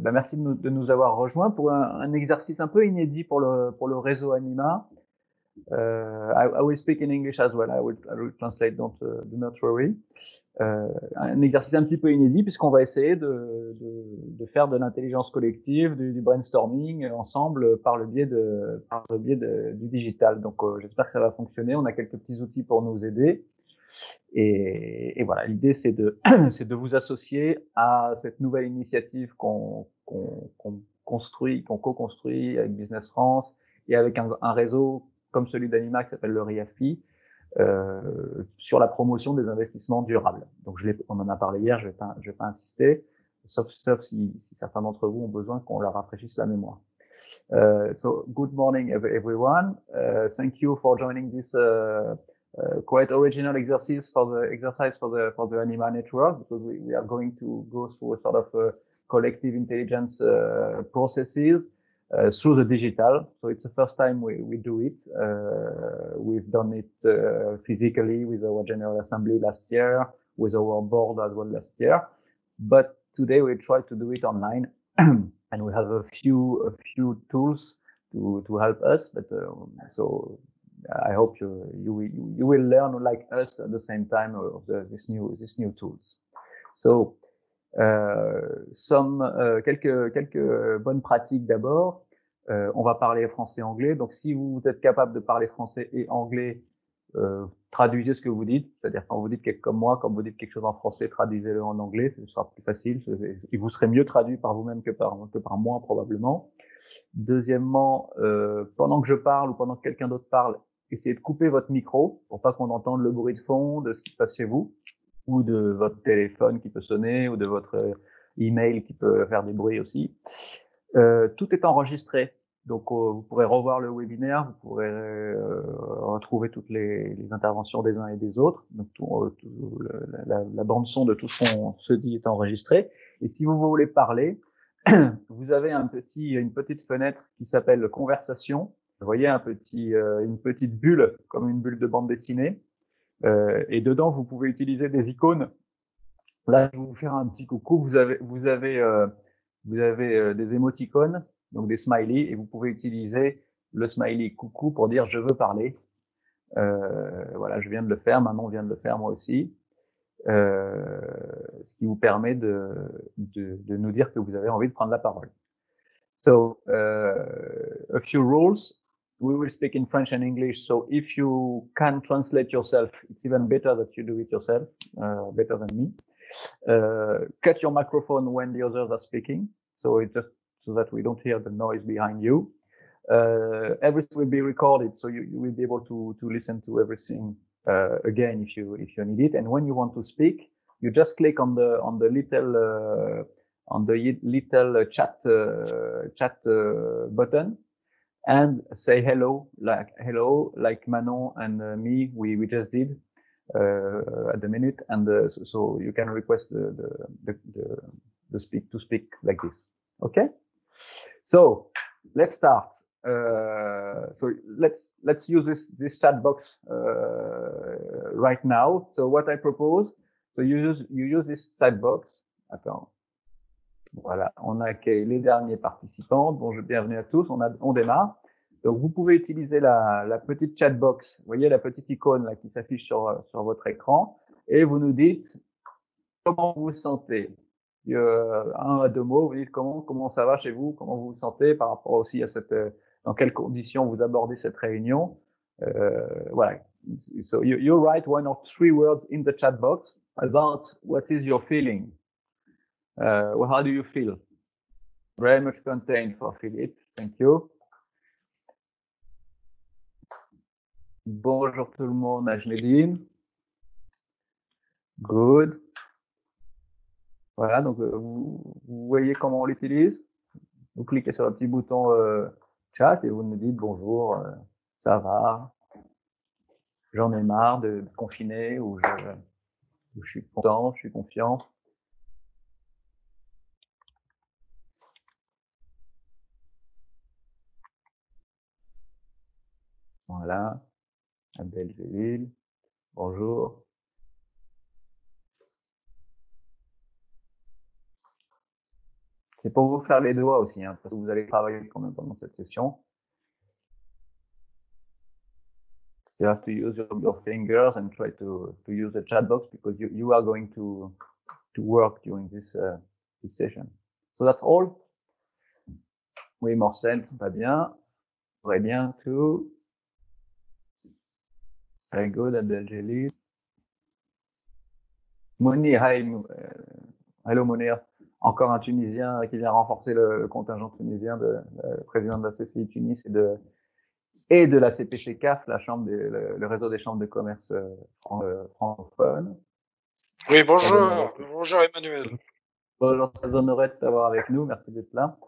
Merci de nous avoir rejoints pour un exercice un peu inédit pour le réseau Anima. I will speak in English as well. I will translate. Do not worry. Un exercice un petit peu inédit puisqu'on va essayer de faire de l'intelligence collective, du brainstorming ensemble par le biais du digital. Donc, j'espère que ça va fonctionner. On a quelques petits outils pour nous aider. Et voilà, l'idée c'est de c'est de vous associer à cette nouvelle initiative qu'on co-construit avec Business France et avec un réseau comme celui d'Anima qui s'appelle le RIAFI, sur la promotion des investissements durables. Donc on en a parlé hier, je vais pas insister, sauf si certains d'entre vous ont besoin qu'on leur rafraîchisse la mémoire. So good morning everyone. Thank you for joining this quite original exercise for the Anima network, because we are going to go through a sort of collective intelligence processes through the digital. So it's the first time we do it. We've done it physically with our General Assembly last year, with our board as well last year. But today we try to do it online, and we have a few tools to help us. But so I hope you will learn like us at the same time of this new tools. So quelques bonnes pratiques d'abord. On va parler français-anglais. Donc, si vous êtes capable de parler français et anglais, traduisez ce que vous dites. C'est-à-dire quand vous dites comme moi, quand vous dites quelque chose en français, traduisez-le en anglais. Ce sera plus facile. Et vous serez mieux traduit par vous-même que par moi probablement. Deuxièmement, pendant que je parle ou pendant que quelqu'un d'autre parle, essayez de couper votre micro pour pas qu'on entende le bruit de fond de ce qui se passe chez vous, ou de votre téléphone qui peut sonner, ou de votre email qui peut faire des bruits aussi. Tout est enregistré, donc vous pourrez revoir le webinaire, vous pourrez retrouver toutes les interventions des uns et des autres. Donc la bande son de tout ce qu'on se dit est enregistrée. Et si vous voulez parler, vous avez une petite fenêtre qui s'appelle conversation. Vous voyez une petite bulle, comme une bulle de bande dessinée. Et dedans, vous pouvez utiliser des icônes. Là, je vais vous faire un petit coucou. Vous avez des émoticônes, donc des smileys, et vous pouvez utiliser le smiley coucou pour dire je veux parler. Voilà, je viens de le faire, Manon vient de le faire, moi aussi. Ce qui vous permet de nous dire que vous avez envie de prendre la parole. So, a few rules. We will speak in French and English. So if you can translate yourself, it's even better that you do it yourself, better than me. Cut your microphone when the others are speaking. So it's just so that we don't hear the noise behind you. Everything will be recorded, so you will be able to listen to everything again if you need it. And when you want to speak, you just click on the little chat button and say hello like Manon and me we just did at the minute, and so you can request the speak like this. Okay, so let's start. So let's use this chat box right now. So what I propose, so you use this chat box. Attends. Voilà, on accueille les derniers participants. Bonjour, bienvenue à tous. On démarre. Donc, vous pouvez utiliser la petite chat box. Vous voyez la petite icône là qui s'affiche sur votre écran, et vous nous dites comment vous vous sentez. Un à deux mots, vous dites comment ça va chez vous, comment vous vous sentez par rapport aussi à dans quelles conditions vous abordez cette réunion. Voilà. So you write 1 or 3 words in the chat box about what is your feeling. Well, how do you feel? Very much contained for Philippe. Thank you. Bonjour tout le monde, Ajledine. Good. Voilà, donc vous voyez comment on l'utilise. Vous cliquez sur le petit bouton chat et vous nous dites bonjour, ça va, j'en ai marre de confiner, ou je suis content, je suis confiant. Voilà, Abdel-Zélil, bonjour. C'est pour vous faire les doigts aussi, hein, parce que vous allez travailler quand même pendant cette session. You have to use your fingers and try to use the chat box because you are going to work during this session. So that's all. Oui, Morcel, tout va bien. Très bien, too. Very good, Abdeljalil. Mounir, hi, hello Mounir. Encore un Tunisien qui vient renforcer le contingent tunisien le président de la CCI Tunis et de la CPC-CAF, le réseau des chambres de commerce francophones. Oui, bonjour. Bonjour Emmanuel. Bonjour, très honoré de t'avoir avec nous. Merci d'être là.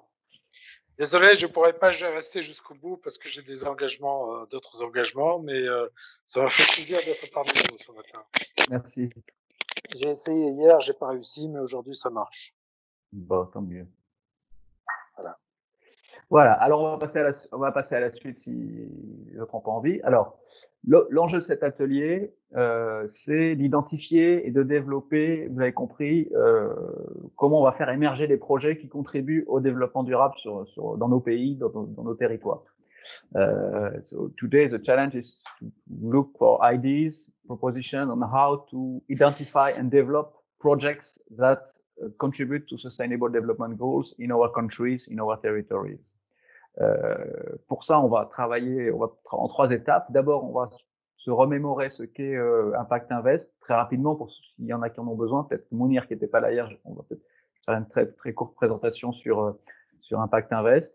Désolé, je ne pourrais pas rester jusqu'au bout parce que j'ai des engagements, d'autres engagements, mais ça m'a fait plaisir d'être parmi vous ce matin. Merci. J'ai essayé hier, j'ai pas réussi, mais aujourd'hui ça marche. Bon, tant mieux. Voilà. Voilà. Alors on va passer à la suite si les autres n'ont pas envie. Alors l'enjeu de cet atelier, c'est d'identifier et de développer, vous avez compris, comment on va faire émerger des projets qui contribuent au développement durable dans nos pays, dans nos territoires. So today the challenge is to look for ideas, propositions on how to identify and develop projects that contribute to sustainable development goals in our countries, in our territories. Pour ça, on va travailler en 3 étapes. D'abord, on va se remémorer ce qu'est Impact Invest très rapidement pour s'il y en a qui en ont besoin. Peut-être Mounir qui n'était pas là hier, on va peut-être faire une très très courte présentation sur Impact Invest.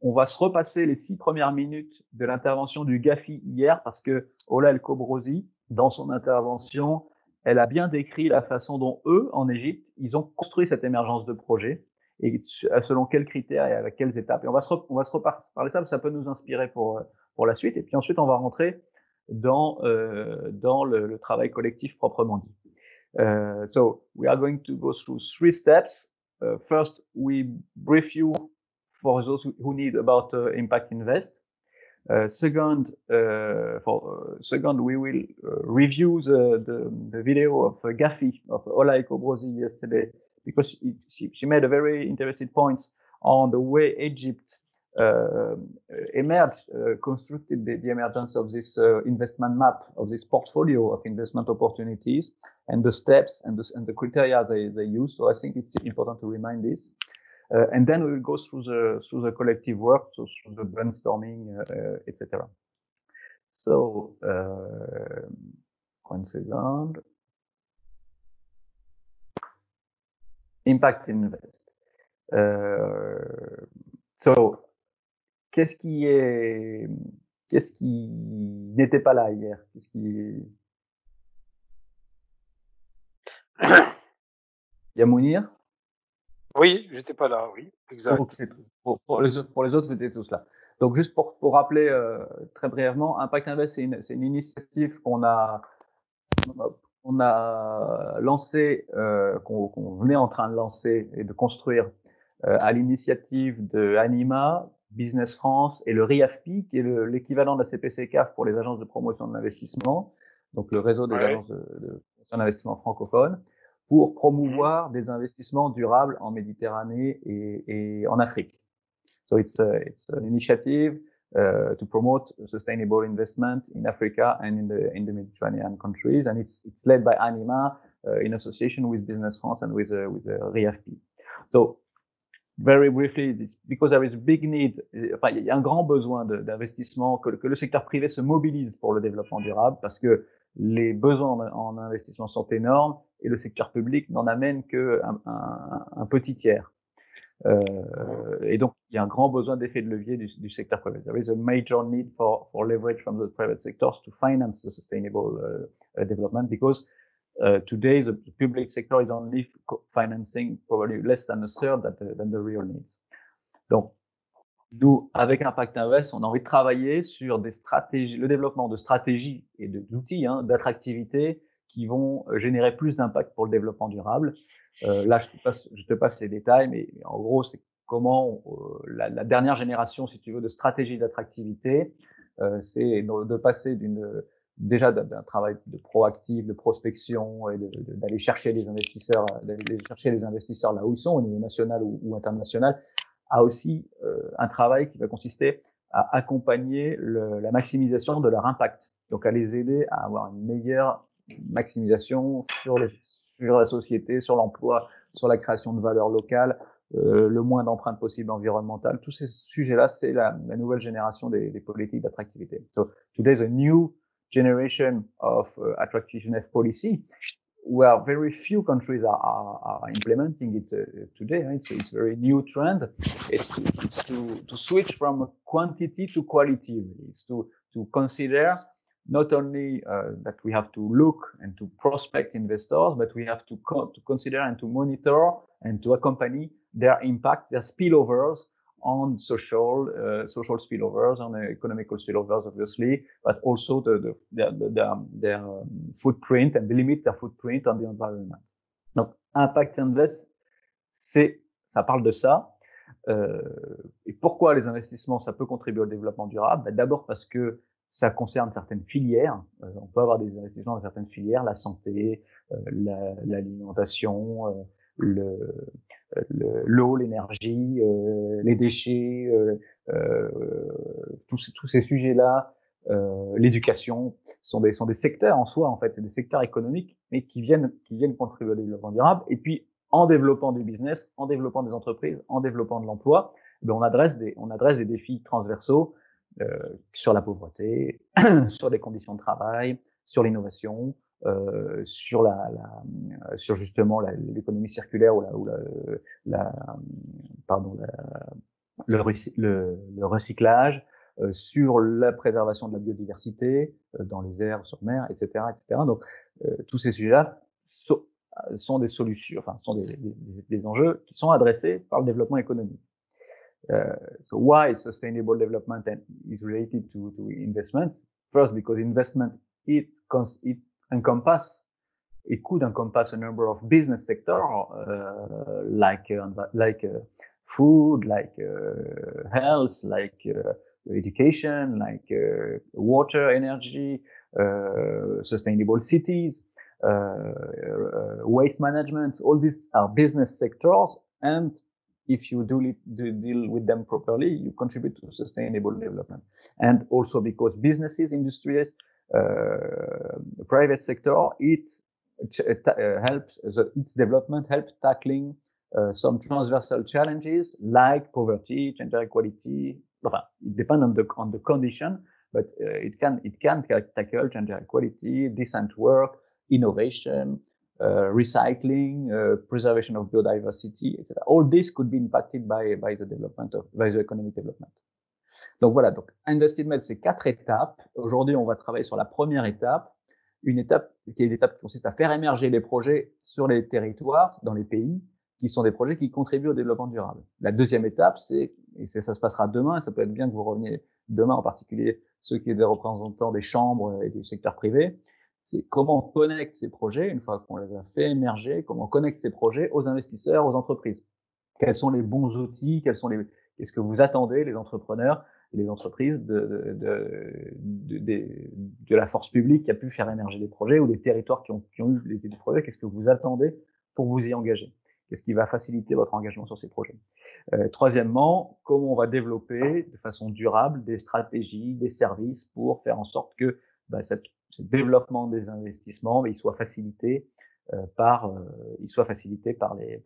On va se repasser les 6 premières minutes de l'intervention du GAFI hier parce que Ola El Kobrosi, dans son intervention, elle a bien décrit la façon dont eux, en Égypte, ils ont construit cette émergence de projet et selon quels critères et avec quelles étapes. Et on va se reparler ça, parce que ça peut nous inspirer pour la suite. Et puis ensuite, on va rentrer dans le travail collectif proprement dit. So we are going to go through 3 steps. First, we brief you for those who need about Impact Invest. Second, we will review the video of Gafi, of Ola Ekobrosi yesterday, because she made a very interesting point on the way Egypt constructed the emergence of this investment map, of this portfolio of investment opportunities, and the steps and the criteria they use. So I think it's important to remind this. And then we will go through the collective work, so through the brainstorming, etc. So, 1 second. Impact Invest. So, qu'est-ce qui n'était pas là hier? Il y a Mounir? Oui, j'étais pas là, oui, exact. Donc, pour les autres, vous étiez tous là. Donc, juste pour rappeler très brièvement, Impact Invest, c'est une initiative qu'on a lancée, qu'on est en train de lancer et de construire à l'initiative de Anima, Business France et le RIAFPI, qui est l'équivalent de la CPC-CAF pour les agences de promotion de l'investissement, donc le réseau des agences de promotion d'investissement francophones, pour promouvoir des investissements durables en Méditerranée et en Afrique. So it's an initiative to promote sustainable investment in Africa and in the Mediterranean countries, and it's led by Anima in association with Business France and with RIAFPI. So very briefly, because there is a big need, enfin, il y a un grand besoin d'investissement, que le secteur privé se mobilise pour le développement durable, parce que les besoins en investissement sont énormes et le secteur public n'en amène qu'un petit tiers. Et donc, il y a un grand besoin d'effet de levier du secteur privé. There is a major need for leverage from the private sectors to finance the sustainable development, because today the public sector is only financing probably less than a third than the real needs. Donc, nous, avec Impact Invest, on a envie de travailler sur des stratégies, le développement de stratégies et d'outils, d'attractivité qui vont générer plus d'impact pour le développement durable. Là, je te passe les détails, mais en gros, c'est comment la dernière génération, si tu veux, de stratégie d'attractivité, c'est de passer déjà d'un travail de proactif, de prospection et d'aller chercher les investisseurs, là où ils sont, au niveau national ou international, a aussi un travail qui va consister à accompagner la maximisation de leur impact. Donc à les aider à avoir une meilleure maximisation sur la société, sur l'emploi, sur la création de valeur locale, le moins d'empreinte possible environnementale. Tous ces sujets-là, c'est la nouvelle génération des politiques d'attractivité. So today's a new generation of attractiveness policy, where very few countries are implementing it today. Right? It's a very new trend. It's to switch from quantity to quality. It's to consider not only that we have to look and to prospect investors, but we have to consider and to monitor and to accompany their impact, their spillovers on social spillovers, on economical spillovers, obviously, but also their footprint and limit their footprint on the environment. Donc, Impact Invest, ça parle de ça. Et pourquoi les investissements, ça peut contribuer au développement durable? D'abord parce que ça concerne certaines filières. On peut avoir des investissements dans certaines filières, la santé, l'alimentation, l'eau, l'énergie, les déchets, tous ces sujets-là, l'éducation sont des secteurs en soi, en fait, c'est des secteurs économiques, mais qui viennent contribuer au développement durable. Et puis, en développant du business, en développant des entreprises, en développant de l'emploi, on adresse des défis transversaux sur la pauvreté, sur les conditions de travail, sur l'innovation, sur justement l'économie circulaire ou le recyclage, sur la préservation de la biodiversité dans les airs, sur mer, etc., etc. Donc tous ces sujets-là sont des solutions, enfin sont des enjeux qui sont adressés par le développement économique. So why sustainable development is related to investment? First, because investment it could encompass a number of business sectors like food, like health, like education, like water, energy, sustainable cities, waste management. All these are business sectors, and if you deal with them properly, you contribute to sustainable development. And also because businesses, industries, private sector, its development helps tackling some transversal challenges like poverty, gender equality. It depends on the condition, but it can tackle gender equality, decent work, innovation, recycling, preservation of biodiversity, etc. All this could be impacted by the economic development. Donc voilà, donc InvestInMed, c'est 4 étapes. Aujourd'hui, on va travailler sur la première étape, une étape qui consiste à faire émerger les projets sur les territoires, dans les pays, qui sont des projets qui contribuent au développement durable. La deuxième étape, ça se passera demain, et ça peut être bien que vous reveniez demain, en particulier ceux qui sont des représentants des chambres et du secteur privé, c'est comment on connecte ces projets, une fois qu'on les a fait émerger, comment on connecte ces projets aux investisseurs, aux entreprises. Quels sont les bons outils, qu'est-ce que vous attendez, les entrepreneurs et les entreprises de la force publique qui a pu faire émerger des projets ou des territoires qui ont eu des projets, qu'est-ce que vous attendez pour vous y engager? Qu'est-ce qui va faciliter votre engagement sur ces projets? Troisièmement, comment on va développer de façon durable des stratégies, des services pour faire en sorte que ce développement des investissements, il soit facilité par les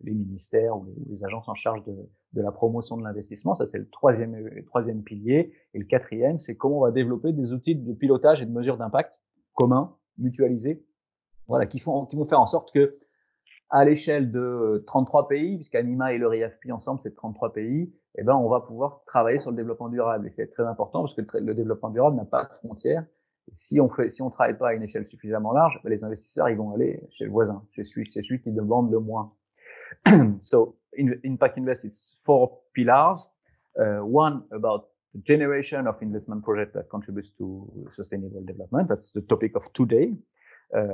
ministères ou les agences en charge de la promotion de l'investissement. Ça, c'est le troisième pilier. Et le quatrième, c'est comment on va développer des outils de pilotage et de mesure d'impact communs, mutualisés, voilà, qui vont faire en sorte que, à l'échelle de 33 pays, puisqu'Anima et le RIAFPI ensemble, c'est 33 pays, on va pouvoir travailler sur le développement durable. Et c'est très important parce que le développement durable n'a pas de frontières. Si on travaille pas à une échelle suffisamment large, les investisseurs, ils vont aller chez le voisin, chez celui qui demande le moins. So, Impact Invest, it's 4 pillars. One about the generation of investment projects that contributes to sustainable development. That's the topic of today.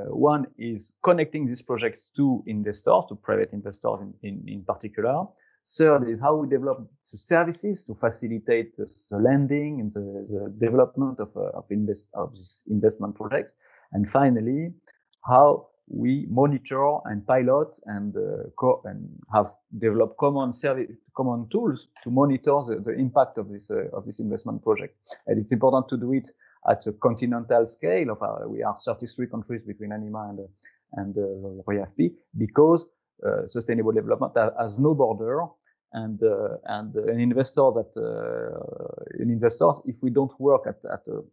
One is connecting these projects to investors, to private investors in particular. Third is how we develop the services to facilitate the lending and the development of this investment projects. And finally, how we monitor and pilot and have developed common tools to monitor the impact of this investment project. And it's important to do it at a continental scale. We are 33 countries between Anima and REAFP, because sustainable development has no border, and an investor if we don't work at a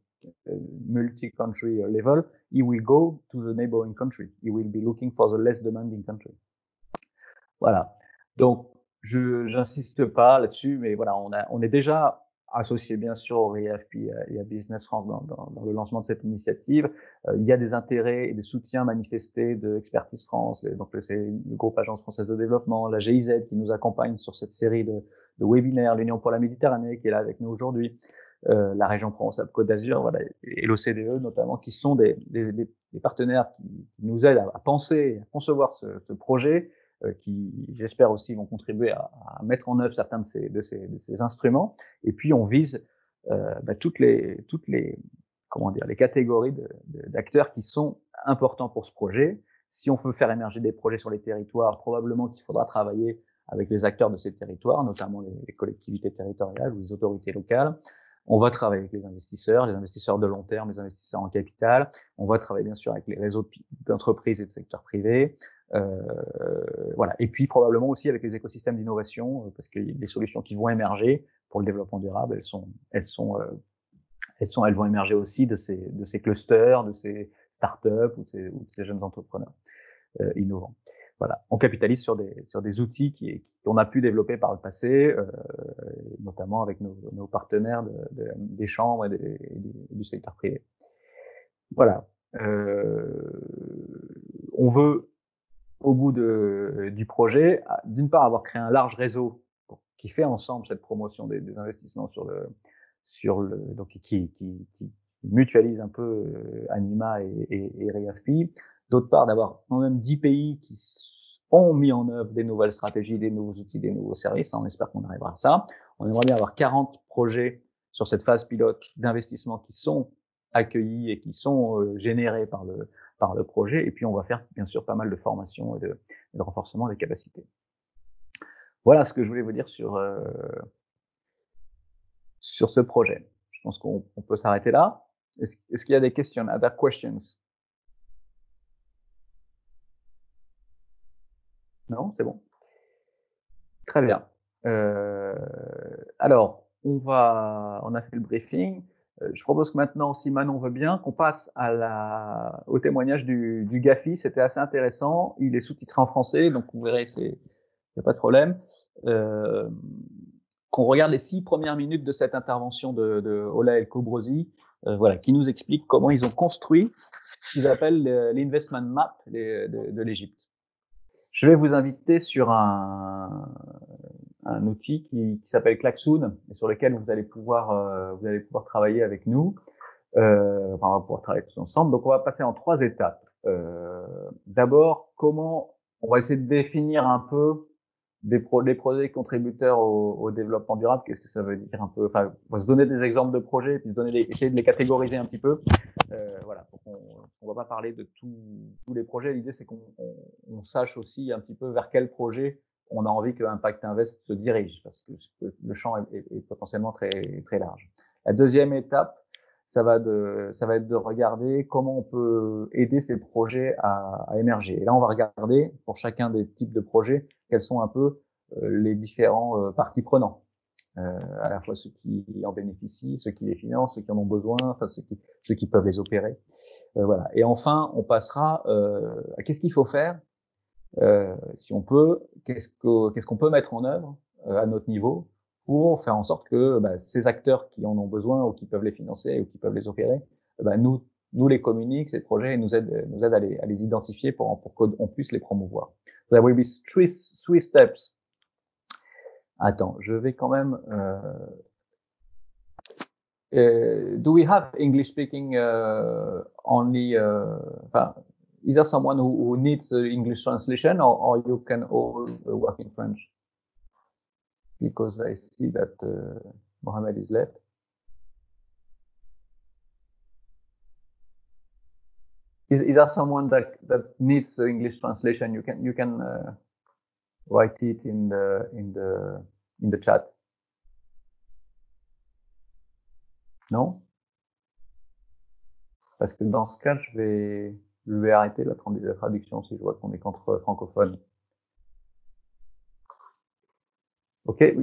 multi-country level, he will go to the neighboring country. He will be looking for the less demanding country. Voilà. Donc, j'insiste pas là-dessus, mais voilà, on est déjà associé bien sûr au REAFP et à Business France dans le lancement de cette initiative. Il y a des intérêts et des soutiens manifestés de Expertise France, donc c'est le groupe Agence Française de Développement, la GIZ qui nous accompagne sur cette série de webinaires, l'Union pour la Méditerranée qui est là avec nous aujourd'hui, la région Provence-Alpes-Côte d'Azur, voilà, et l'OCDE notamment, qui sont des partenaires qui nous aident à penser, à concevoir ce projet, qui, j'espère aussi, vont contribuer à mettre en œuvre certains de ces instruments. Et puis, on vise toutes les les catégories d'acteurs qui sont importants pour ce projet. Si on veut faire émerger des projets sur les territoires, probablement qu'il faudra travailler avec les acteurs de ces territoires, notamment les collectivités territoriales ou les autorités locales. On va travailler avec les investisseurs de long terme, les investisseurs en capital. On va travailler bien sûr avec les réseaux d'entreprises et de secteur privé. Voilà. Et puis probablement aussi avec les écosystèmes d'innovation, parce que les solutions qui vont émerger pour le développement durable, elles vont émerger aussi de ces clusters, de ces startups ou de ces jeunes entrepreneurs innovants. Voilà. On capitalise sur des outils qu'on a pu développer par le passé, notamment avec nos partenaires des chambres et du secteur privé. Voilà. On veut, au bout du projet, d'une part avoir créé un large réseau qui fait ensemble cette promotion des investissements donc qui mutualise un peu Anima et REAFP. D'autre part, d'avoir quand même 10 pays qui ont mis en œuvre des nouvelles stratégies, des nouveaux outils, des nouveaux services. On espère qu'on arrivera à ça. On aimerait bien avoir 40 projets sur cette phase pilote d'investissement qui sont accueillis et qui sont générés par le projet. Et puis, on va faire, bien sûr, pas mal de formation et de renforcement des capacités. Voilà ce que je voulais vous dire sur ce projet. Je pense qu'on peut s'arrêter là. Est-ce qu'il y a des questions? Other questions? Non, c'est bon. Très bien. Alors, on a fait le briefing. Je propose que maintenant, si Manon veut bien, qu'on passe au témoignage du GAFI. C'était assez intéressant. Il est sous-titré en français, donc vous verrez qu'il n'y a pas de problème. Qu'on regarde les 6 premières minutes de cette intervention de Ola El Kobrosi, voilà, qui nous explique comment ils ont construit ce qu'ils appellent l'investment map de l'Égypte. Je vais vous inviter sur un outil qui s'appelle Klaxoon, et sur lequel vous allez pouvoir travailler avec nous. On va pouvoir travailler tous ensemble. Donc, on va passer en 3 étapes. D'abord, on va essayer de définir un peu des projets contributeurs au développement durable. Qu'est-ce que ça veut dire un peu? Enfin, on va se donner des exemples de projets, puis essayer de les catégoriser un petit peu. Voilà. On va pas parler de tous les projets. L'idée, c'est qu'on sache aussi un petit peu vers quel projet on a envie que Impact Invest se dirige, parce que le champ est potentiellement très, très large. La deuxième étape, ça va être de regarder comment on peut aider ces projets à émerger. Et là, on va regarder pour chacun des types de projets quels sont un peu les différents parties prenantes, à la fois ceux qui en bénéficient, ceux qui les financent, ceux qui en ont besoin, enfin ceux qui peuvent les opérer. Voilà. Et enfin, on passera à qu'est-ce qu'il faut faire, si on peut, qu'est-ce qu'on peut mettre en œuvre à notre niveau pour faire en sorte que ces acteurs qui en ont besoin ou qui peuvent les financer ou qui peuvent les opérer, nous les communiquent, ces projets, et nous aident à les identifier pour qu'on puisse les promouvoir. There will be three steps. Attends, je vais quand même. Do we have English speaking only? Is there someone who needs English translation, or you can all work in French? because I see that Mohammed is left. Is there someone that needs the English translation? You can write it in the chat. Non? Parce que dans ce cas, je vais arrêter la traduction si je vois qu'on est contre francophones. Okay,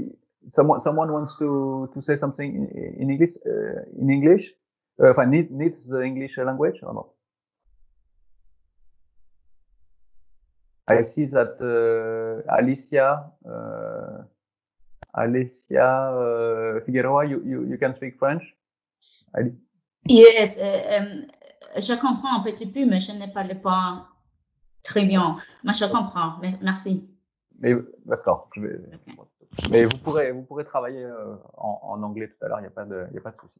someone wants to say something in English. Needs the English language or not? I see that Alicia Figueroa, you can speak French. Yes, je comprends un petit peu, mais je ne parle pas très bien. Mais je comprends. Merci. Mais d'accord. Mais vous pourrez travailler en anglais tout à l'heure. Il y a pas de souci.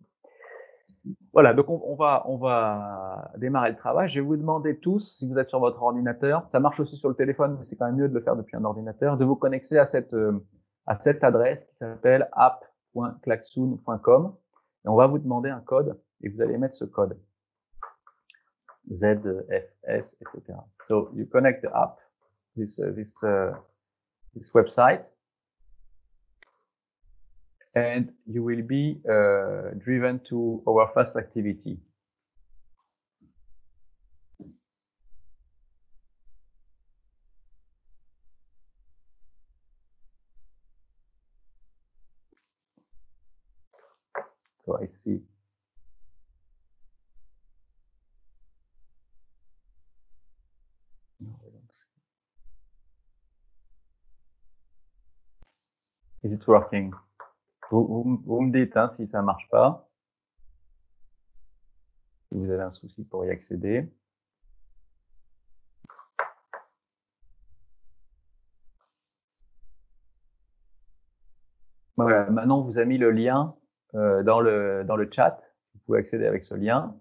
Voilà. Donc on va démarrer le travail. Je vais vous demander tous, si vous êtes sur votre ordinateur, ça marche aussi sur le téléphone, mais c'est quand même mieux de le faire depuis un ordinateur, de vous connecter à cette adresse qui s'appelle app.klaxoon.com. Et on va vous demander un code et vous allez mettre ce code. ZFS, etc. So you connect the app, this website, and you will be driven to our first activity. So I see. No, I don't see. Is it working? Vous me dites si ça marche pas. Si vous avez un souci pour y accéder. Voilà, maintenant on vous a mis le lien dans le chat. Vous pouvez accéder avec ce lien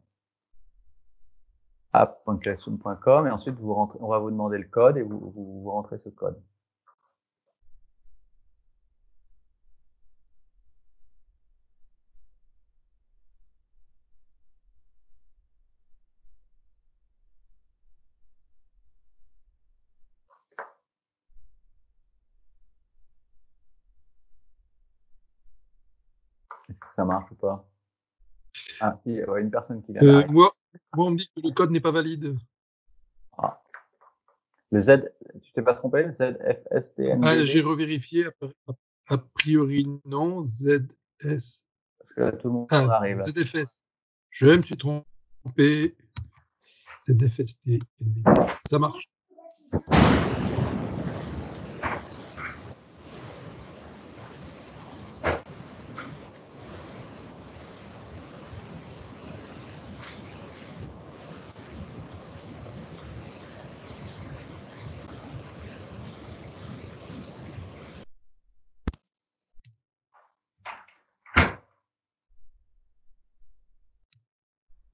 app.klaxoon.com et ensuite vous rentrez, on va vous demander le code et vous rentrez ce code. Est-ce que ça marche ou pas? Ah, si, une personne qui vient d'arriver. Moi, on me dit que le code n'est pas valide. Ah. Le Z, tu t'es pas trompé? ZFSTNDD? Ah, j'ai revérifié, a priori non, ZS. Parce que là, tout le monde arrive. ZFS. Je me suis trompé. ZFSTNDD. Ça marche.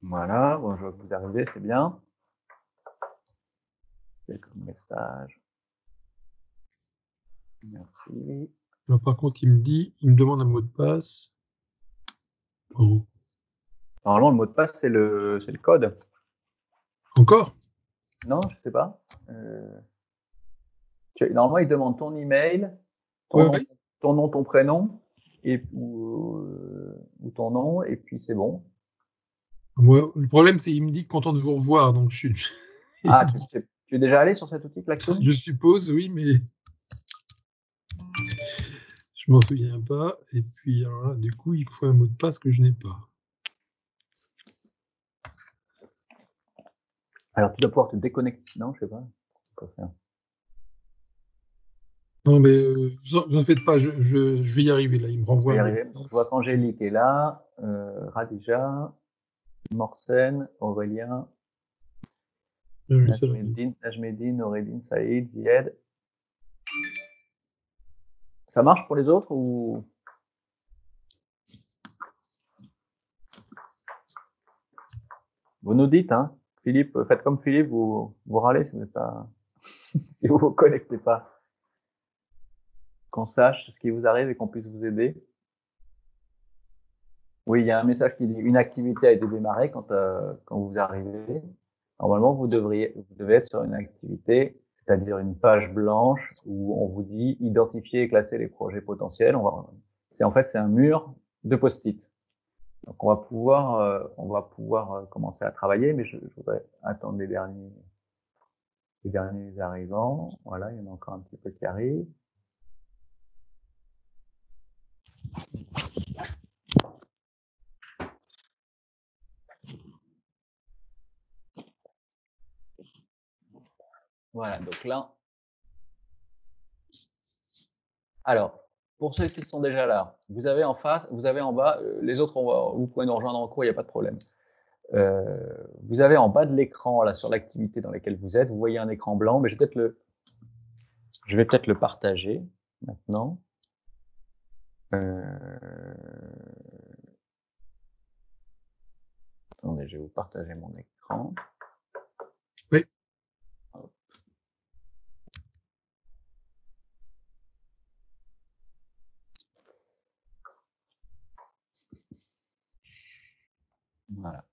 Voilà, bon, je vois que vous arrivez, c'est bien. Quelques messages. Merci. Alors, par contre, il me demande un mot de passe. Oh. Normalement, le mot de passe, c'est le code. Encore? Non, je sais pas. Normalement, il demande ton email, ton nom, ton prénom, ou ton nom, et puis c'est bon. Moi, le problème, c'est qu'il me dit content de vous revoir, donc je suis. Ah, tu es déjà allé sur cet outil Klaxoon? Je suppose, oui, mais je m'en souviens pas. Et puis, alors là, du coup, il faut un mot de passe que je n'ai pas. Alors, tu dois pouvoir te déconnecter. Non, je sais pas. Quoi faire. Non, mais vous en faites pas, je vais y arriver là. Il me renvoie. Je vais y arriver. Je vois qu'Angélique est là, Radija, Morsen, Aurélien, Najmedine, Noureddine, Saïd, Zied. Ça marche pour les autres ou? Vous nous dites, hein. Philippe, faites comme Philippe, vous râlez si vous n'êtes pas, si vous vous connectez pas. qu'on sache ce qui vous arrive et qu'on puisse vous aider. Oui, il y a un message qui dit une activité a été démarrée quand vous arrivez. Normalement, vous devez être sur une activité, c'est-à-dire une page blanche où on vous dit identifier et classer les projets potentiels. C'est un mur de post-it. Donc on va pouvoir commencer à travailler, mais je voudrais attendre les derniers arrivants. Voilà, il y en a encore un petit peu qui arrivent. Voilà, donc là. Alors, pour ceux qui sont déjà là, vous avez en bas, les autres, vous pouvez nous rejoindre en cours, il n'y a pas de problème. Vous avez en bas de l'écran, là, sur l'activité dans laquelle vous êtes, vous voyez un écran blanc, mais je vais peut-être le partager maintenant. Attendez, je vais vous partager mon écran. Oui. Voilà.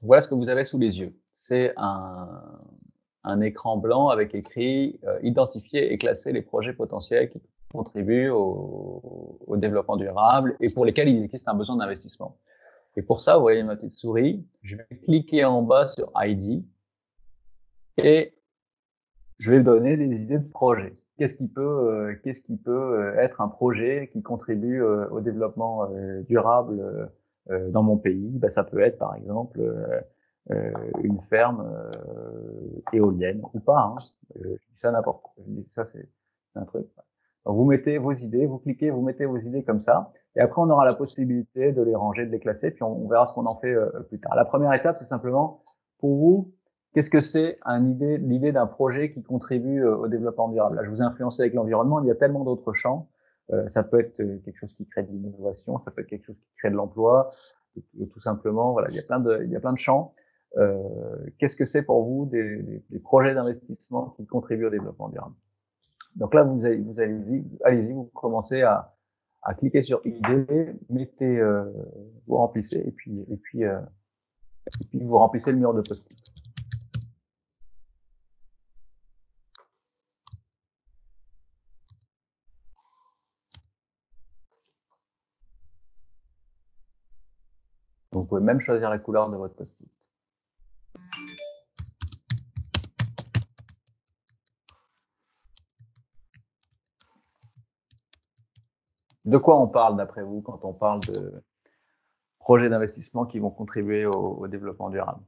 Voilà ce que vous avez sous les yeux. C'est un écran blanc avec écrit identifier et classer les projets potentiels qui contribuent au développement durable et pour lesquels il existe un besoin d'investissement. Et pour ça, vous voyez ma petite souris, je vais cliquer en bas sur ID et je vais donner des idées de projets. Qu'est-ce qui peut être un projet qui contribue au développement durable dans mon pays? Ben, ça peut être par exemple une ferme éolienne ou pas. Hein. Je dis ça n'importe quoi. Je dis ça c'est un truc. Donc vous mettez vos idées, vous cliquez, vous mettez vos idées comme ça, et après on aura la possibilité de les ranger, de les classer, puis on verra ce qu'on en fait plus tard. La première étape, c'est simplement pour vous. Qu'est-ce que c'est l'idée d'un projet qui contribue au développement durable? Là, je vous ai influencé avec l'environnement, il y a tellement d'autres champs. Ça peut être quelque chose qui crée de l'innovation, ça peut être quelque chose qui crée de l'emploi, tout simplement. Voilà, il y a plein de champs. Qu'est-ce que c'est pour vous des projets d'investissement qui contribuent au développement durable? Donc là, allez-y, vous commencez à cliquer sur idée, mettez, vous remplissez et puis vous remplissez le mur de post-it. Vous pouvez même choisir la couleur de votre post-it. De quoi on parle d'après vous quand on parle de projets d'investissement qui vont contribuer au développement durable?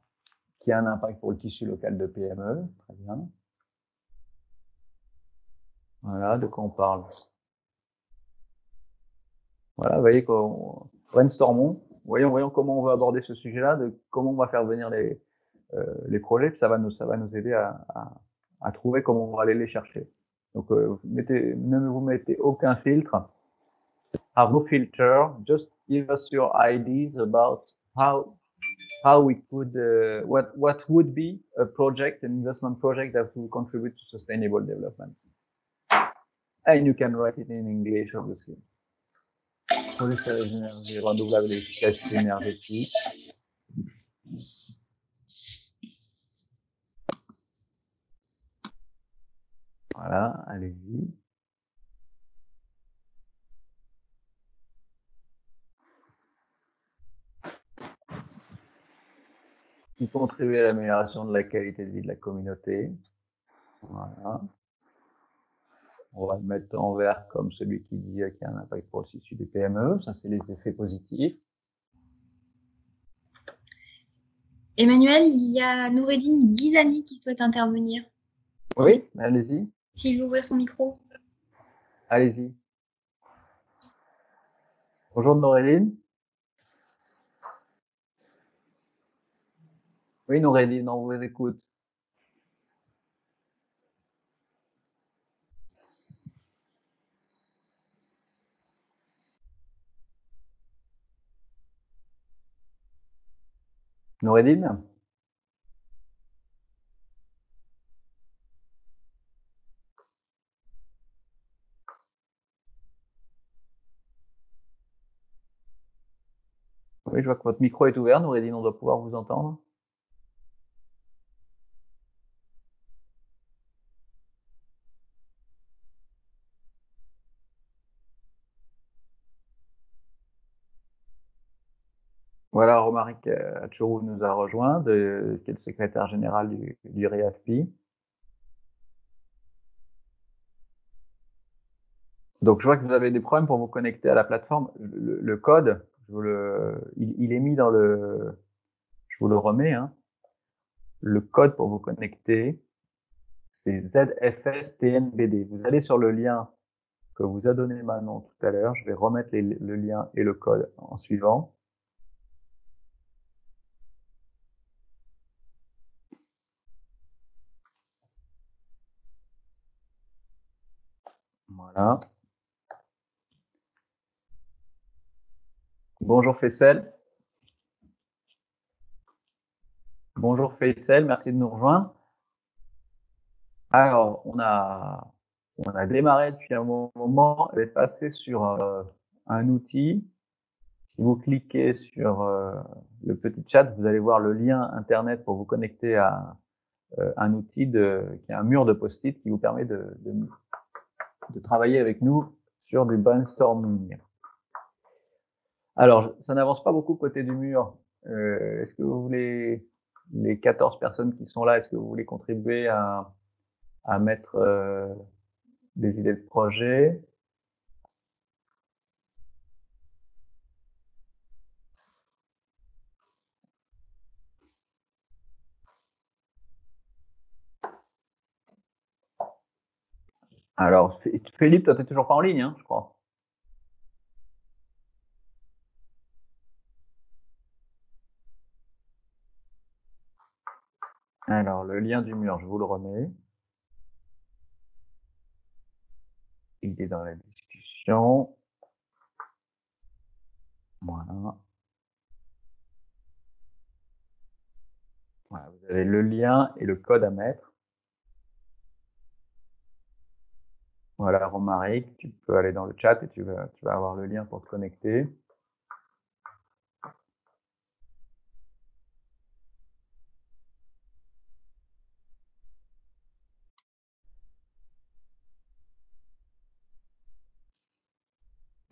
Qui a un impact pour le tissu local de PME? Très bien. Voilà, de quoi on parle? Voilà, vous voyez qu'on brainstormons, voyons comment on va aborder ce sujet-là, de comment on va faire venir les projets, puis ça va nous aider à trouver comment on va aller les chercher. Donc ne vous mettez aucun filtre. Have no filter. Just give us your ideas about how we could what would be a project, an investment project that will contribute to sustainable development. And you can write it in English, obviously. Projet sur les énergies renouvelables et l'efficacité énergétique. Voilà, allez-y. Qui contribue à l'amélioration de la qualité de vie de la communauté. Voilà. On va le mettre en vert comme celui qui dit qu'il y a un impact pour le tissu des PME. Ça, c'est les effets positifs. Emmanuel, il y a Noureddine Gizani qui souhaite intervenir. Oui, allez-y. S'il veut ouvrir son micro. Allez-y. Bonjour Noureddine. Oui, Noureddine, on vous écoute. Noureddine? Oui, je vois que votre micro est ouvert, Noureddine, on doit pouvoir vous entendre. Voilà, Romaric Atchourou nous a rejoint, qui est le secrétaire général du REAFPI. Donc, je vois que vous avez des problèmes pour vous connecter à la plateforme. Le code, il est mis dans le... Je vous le remets. Hein. Le code pour vous connecter, c'est ZFSTNBD. Vous allez sur le lien que vous a donné Manon tout à l'heure. Je vais remettre le lien et le code en suivant. Voilà. Bonjour Faisal. Bonjour Faisal, merci de nous rejoindre. Alors, on a démarré depuis un moment, elle est passée sur un outil. Si vous cliquez sur le petit chat, vous allez voir le lien internet pour vous connecter à un outil qui est un mur de post-it qui vous permet de travailler avec nous sur du brainstorming. Alors, ça n'avance pas beaucoup côté du mur. Est-ce que vous voulez, les 14 personnes qui sont là, est-ce que vous voulez contribuer à mettre des idées de projet? Alors, Philippe, toi, t'es toujours pas en ligne, hein, je crois. Alors, le lien du mur, je vous le remets. Il est dans la discussion. Voilà. Voilà, vous avez le lien et le code à mettre. Voilà, Romaric, tu peux aller dans le chat et tu vas avoir le lien pour te connecter.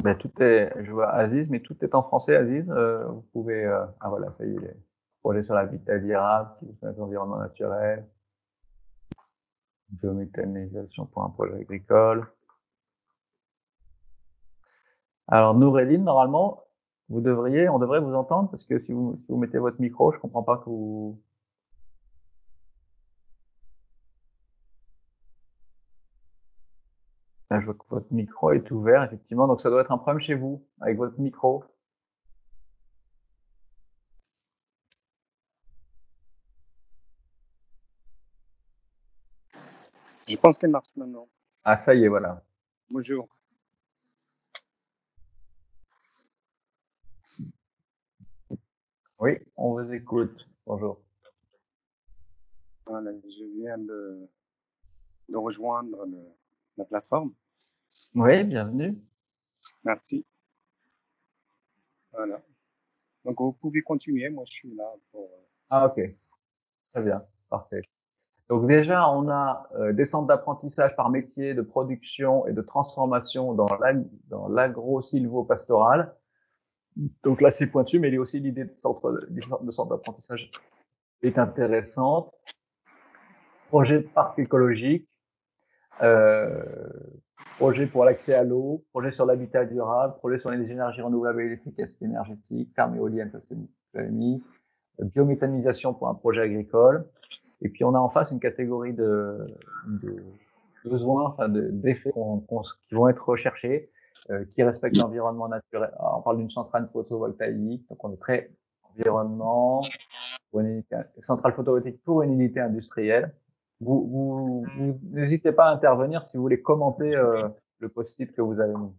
Ben, je vois Aziz, mais tout est en français, Aziz. Vous pouvez, ah voilà, ça y est, projet sur l'habitat durable, l'environnement naturel, biométhanisation pour un projet agricole. Alors, Noureddine, normalement, on devrait vous entendre, parce que si vous mettez votre micro, je comprends pas que vous... Là, je vois que votre micro est ouvert, effectivement, donc ça doit être un problème chez vous, avec votre micro. Je pense qu'elle marche maintenant. Ah, ça y est, voilà. Bonjour. Oui, on vous écoute. Bonjour. Voilà, je viens de rejoindre la plateforme. Oui, bienvenue. Merci. Voilà. Donc, vous pouvez continuer. Moi, je suis là pour... Ah, ok. Très bien. Parfait. Donc déjà, on a des centres d'apprentissage par métier, de production et de transformation dans l'agro-silvo-pastoral. Donc là, c'est pointu, mais il y a aussi l'idée de centre d'apprentissage est intéressante. Projet de parc écologique, projet pour l'accès à l'eau, projet sur l'habitat durable, projet sur les énergies renouvelables et l'efficacité énergétique, ferme éolienne, ça c'est j'avais mis, biométhanisation pour un projet agricole. Et puis on a en face une catégorie de besoins, enfin d'effets qui vont être recherchés, qui respectent l'environnement naturel. Alors, on parle d'une centrale photovoltaïque, donc on est très environnement, pour une centrale photovoltaïque pour une unité industrielle. Vous n'hésitez pas à intervenir si vous voulez commenter le post-it que vous avez mis.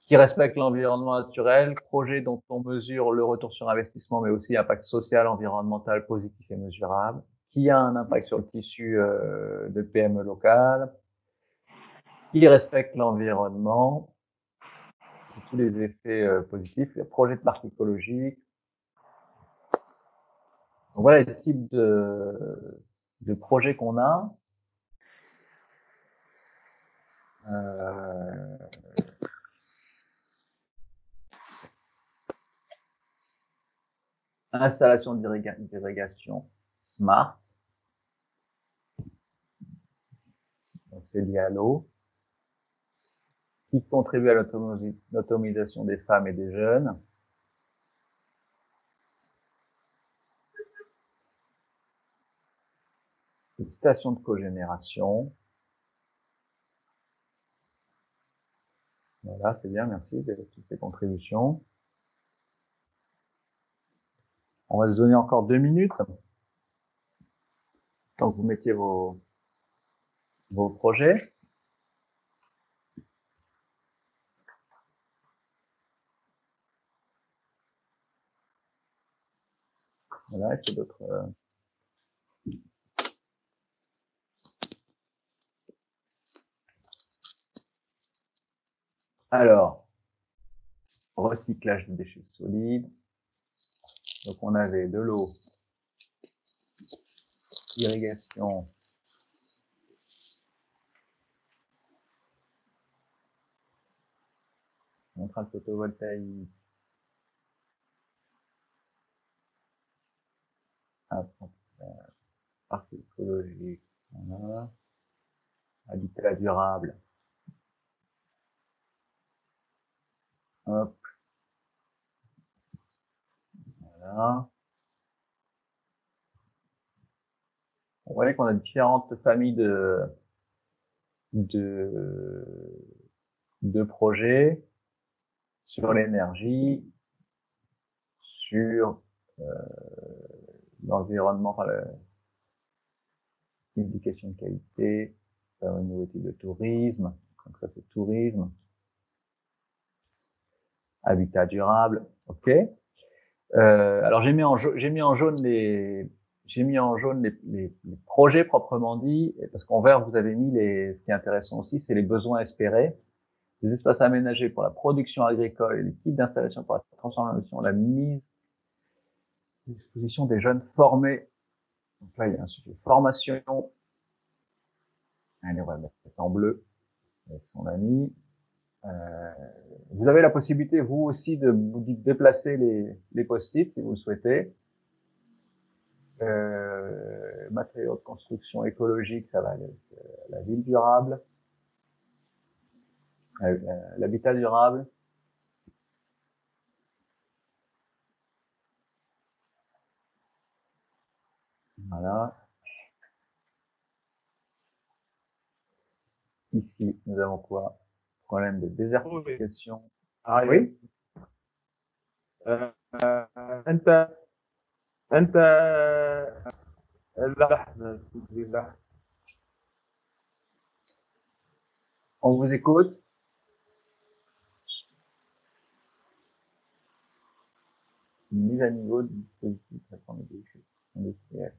Qui respecte l'environnement naturel, projet dont on mesure le retour sur investissement, mais aussi impact social, environnemental, positif et mesurable, qui a un impact sur le tissu de PME local, qui respecte l'environnement, tous les effets positifs, les projets de parc écologique. Donc voilà les types de projets qu'on a. Installation d'irrigation smart. Donc c'est lié à l'eau. Qui contribue à l'autonomisation des femmes et des jeunes. Une station de cogénération. Voilà, c'est bien, merci de toutes ces contributions. On va se donner encore 2 minutes. Tant que vous mettiez vos projets. Voilà, est-ce qu'il y a d'autres... Alors, recyclage de déchets solides. Donc on avait de l'eau, irrigation, centrale photovoltaïque, parc écologique, voilà. Habitat durable. Hop. Voilà. Vous voyez qu'on a différentes familles de projets sur l'énergie, sur l'environnement, enfin l'éducation de qualité, un nouveau type de tourisme, donc ça c'est tourisme, habitat durable, ok. Alors j'ai mis en jaune les projets proprement dit, parce qu'en vert vous avez mis ce qui est intéressant aussi, c'est les besoins espérés. Les espaces aménagés pour la production agricole et les types d'installation pour la transformation, la mise à disposition des jeunes formés. Donc là, il y a un sujet formation. Allez, on va mettre en bleu avec son ami. Vous avez la possibilité, vous aussi, de vous déplacer les post-it si vous le souhaitez. Matériaux de construction écologique, ça va avec la ville durable, l'habitat durable. Voilà. Ici, nous avons quoi? Problème de désertification. Oui. انت انت لحظة On vous écoute. Une mise à niveau du dispositif de traitement des déchets industriels.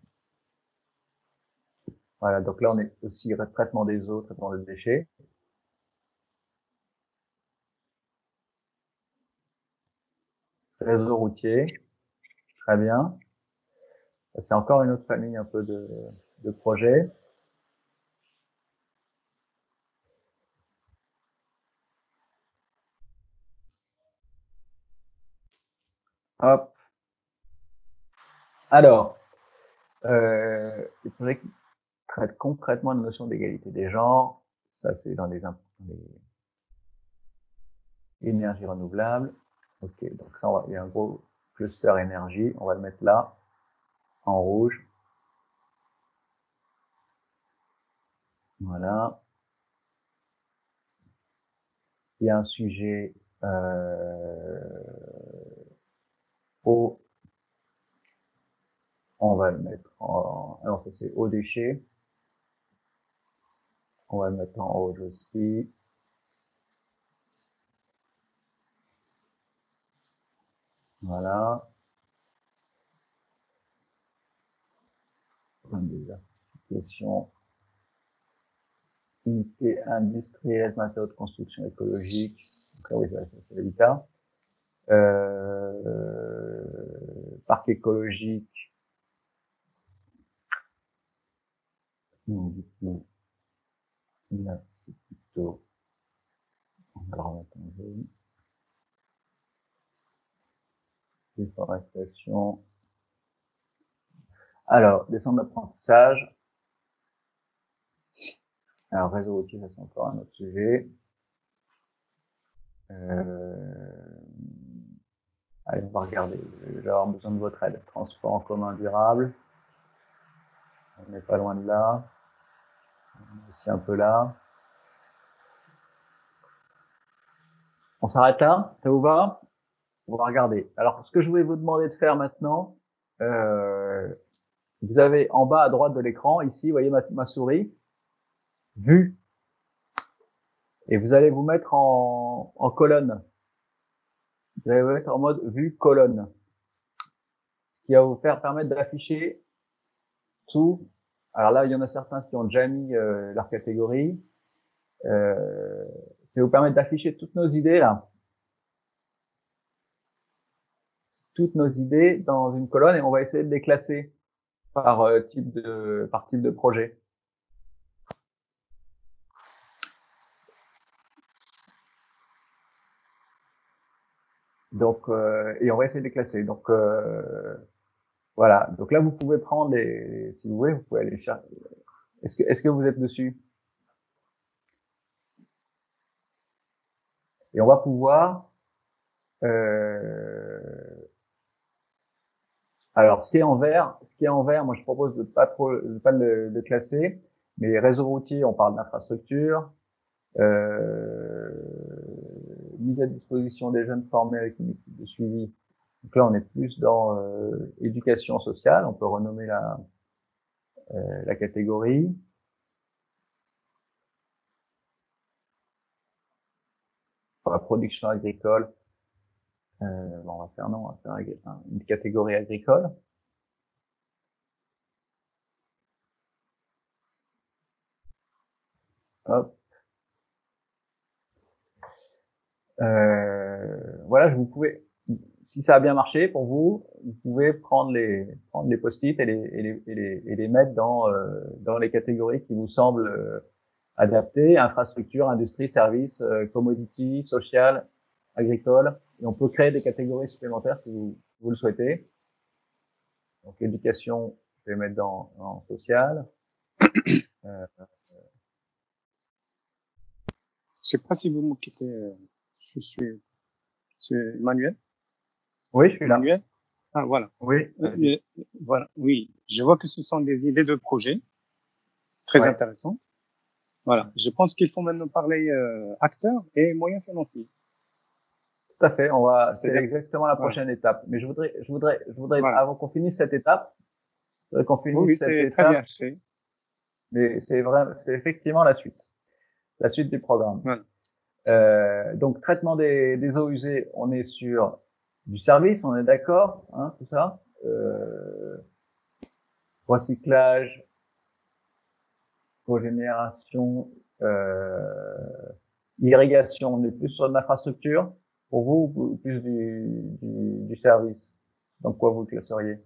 Voilà, donc là on est aussi traitement des eaux, traitement des déchets. Réseau routier, très bien. C'est encore une autre famille un peu de projets. Hop. Alors, les projets qui traitent concrètement la notion d'égalité des genres, ça c'est dans les énergies renouvelables. Ok, donc ça, il y a un gros cluster énergie, on va le mettre là, en rouge. Voilà. Il y a un sujet eau. On va le mettre alors ça c'est eau déchets. On va le mettre en rouge aussi. Voilà. Des applications. Unité industrielle, matériaux de construction écologique. Donc Donc, oui, c'est l'habitat. Parc écologique. Non, du coup, là, c'est plutôt, on va le remettre en jaune. Déforestation. Alors, des centres d'apprentissage. Alors, réseau routier, ça c'est encore un autre sujet. Allez, on va regarder. Je vais avoir besoin de votre aide. Transport en commun durable. On n'est pas loin de là. On est aussi un peu là. On s'arrête là? Ça vous va? On va regarder. Alors, ce que je voulais vous demander de faire maintenant, vous avez en bas à droite de l'écran, ici, vous voyez ma souris, vue. Et vous allez vous mettre en colonne. Vous allez vous mettre en mode vue colonne. Ce qui va vous permettre d'afficher tout. Alors là, il y en a certains qui ont déjà mis leur catégorie. Ça va vous permettre d'afficher toutes nos idées là. Toutes nos idées dans une colonne et on va essayer de les classer par type de projet. Donc et on va essayer de les classer. Donc voilà. Donc là vous pouvez prendre si vous voulez, vous pouvez aller chercher. Est-ce que vous êtes dessus? Et on va pouvoir alors ce qui est en vert, moi je propose de pas le classer, mais réseau routier, on parle d'infrastructure, mise à disposition des jeunes formés avec une équipe de suivi. Donc là on est plus dans éducation sociale, on peut renommer la catégorie. Pour la production agricole, bon, on va faire une catégorie agricole. Hop. Voilà, vous pouvez, si ça a bien marché pour vous, vous pouvez prendre les post-it et les mettre dans les catégories qui vous semblent adaptées: infrastructure, industrie, services, commodity, social, agricole. Et on peut créer des catégories supplémentaires si vous le souhaitez. Donc éducation, je vais mettre en social. Je sais pas si vous m'inquiétez, c'est Emmanuel. Oui, je suis là. Emmanuel. Ah, voilà. Oui. Voilà. Oui. Je vois que ce sont des idées de projet très Ouais. intéressantes. Voilà. Je pense qu'il faut maintenant parler acteurs et moyens financiers. Tout à fait. C'est C'est-à-dire- exactement la Voilà. prochaine étape. Mais je voudrais, Voilà. avant qu'on finisse cette étape, je voudrais qu'on finisse Oui, cette c'est très étape. bien. Mais c'est effectivement la suite du programme. Voilà. Donc traitement des eaux usées, on est sur du service, on est d'accord, hein, tout ça. Recyclage, cogénération, irrigation, on est plus sur de l'infrastructure pour vous ou plus du service? Donc quoi vous classeriez?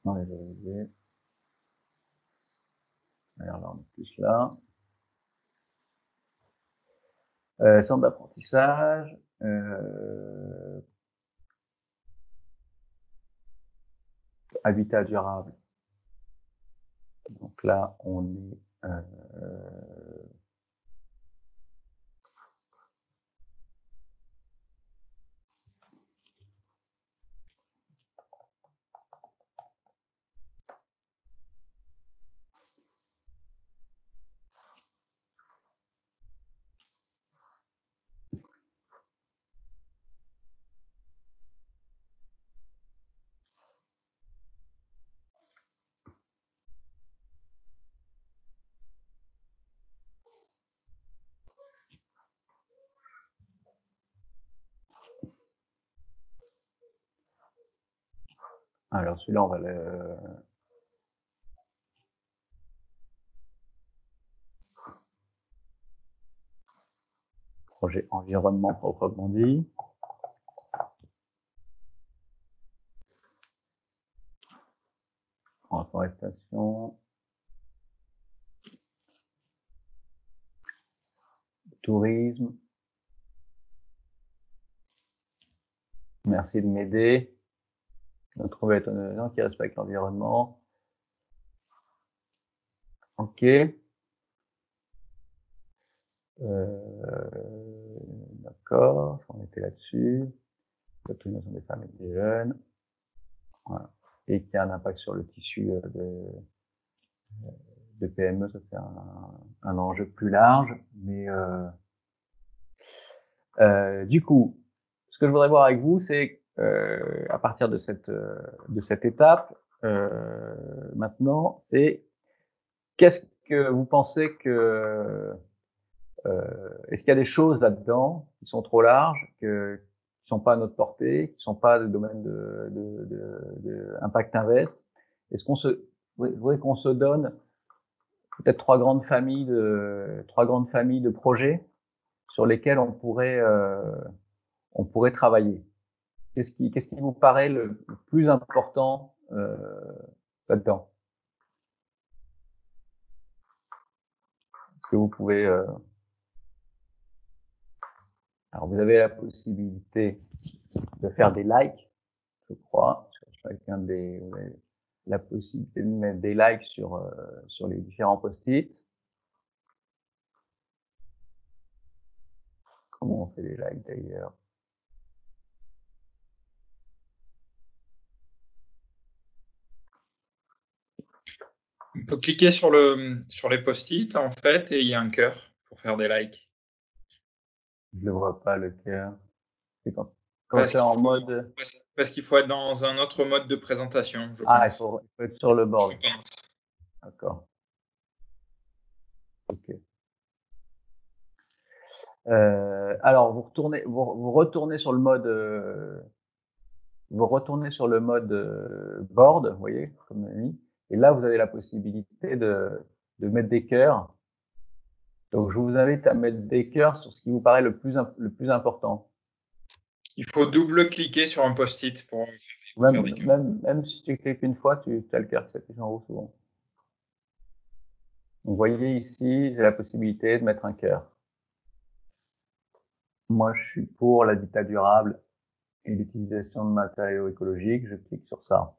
Non, les eaux usées. Alors là, on est plus là. Centre d'apprentissage, habitat durable. Donc là, on est Alors celui-là, on va le... Projet environnement proprement dit. Reforestation. Tourisme. Merci de m'aider. Trouver un gens qui respecte l'environnement. Ok. D'accord, on était là-dessus. L'autonomisation des femmes et des jeunes. Voilà. Et qu'il y a un impact sur le tissu de PME, ça c'est un enjeu plus large. Mais du coup, ce que je voudrais voir avec vous, c'est à partir de cette étape, maintenant, c'est qu'est-ce que vous pensez que est-ce qu'il y a des choses là-dedans qui sont trop larges, qui sont pas à notre portée, qui sont pas le domaine de impact invest? Est-ce qu'on se, vous voudrais qu'on se donne peut-être trois grandes familles de projets sur lesquels on pourrait travailler? Qu'est-ce qui vous paraît le plus important là-dedans? Est-ce que vous pouvez alors vous avez la possibilité de faire des likes, je crois. Chacun vous avez la possibilité de mettre des likes sur les différents post-it. Comment on fait les likes d'ailleurs? On peut cliquer sur les post-it en fait et il y a un cœur pour faire des likes. Je le vois pas le cœur. C'est quand Parce c'est en qu'il faut, mode. parce qu'il faut être dans un autre mode de présentation, je Ah, pense. il faut être sur le board. Je pense. D'accord. Ok. Alors vous retournez sur le mode board, vous voyez, comme on a mis. Et là, vous avez la possibilité de mettre des cœurs. Donc, je vous invite à mettre des cœurs sur ce qui vous paraît le plus important. Il faut double-cliquer sur un post-it pour faire des cœurs. Même si tu cliques une fois, tu as le cœur qui s'affiche en haut souvent. Donc, vous voyez ici, j'ai la possibilité de mettre un cœur. Moi, je suis pour l'habitat durable et l'utilisation de matériaux écologiques. Je clique sur ça.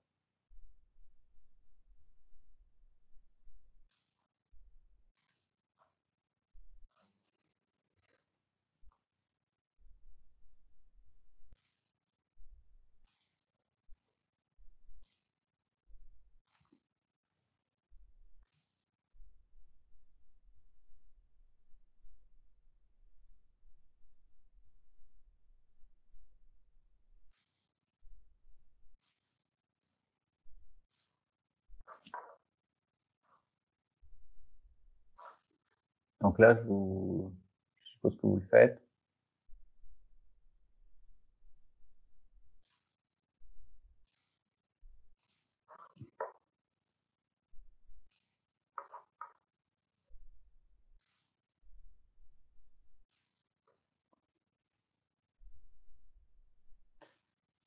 Donc là, je suppose que vous le faites.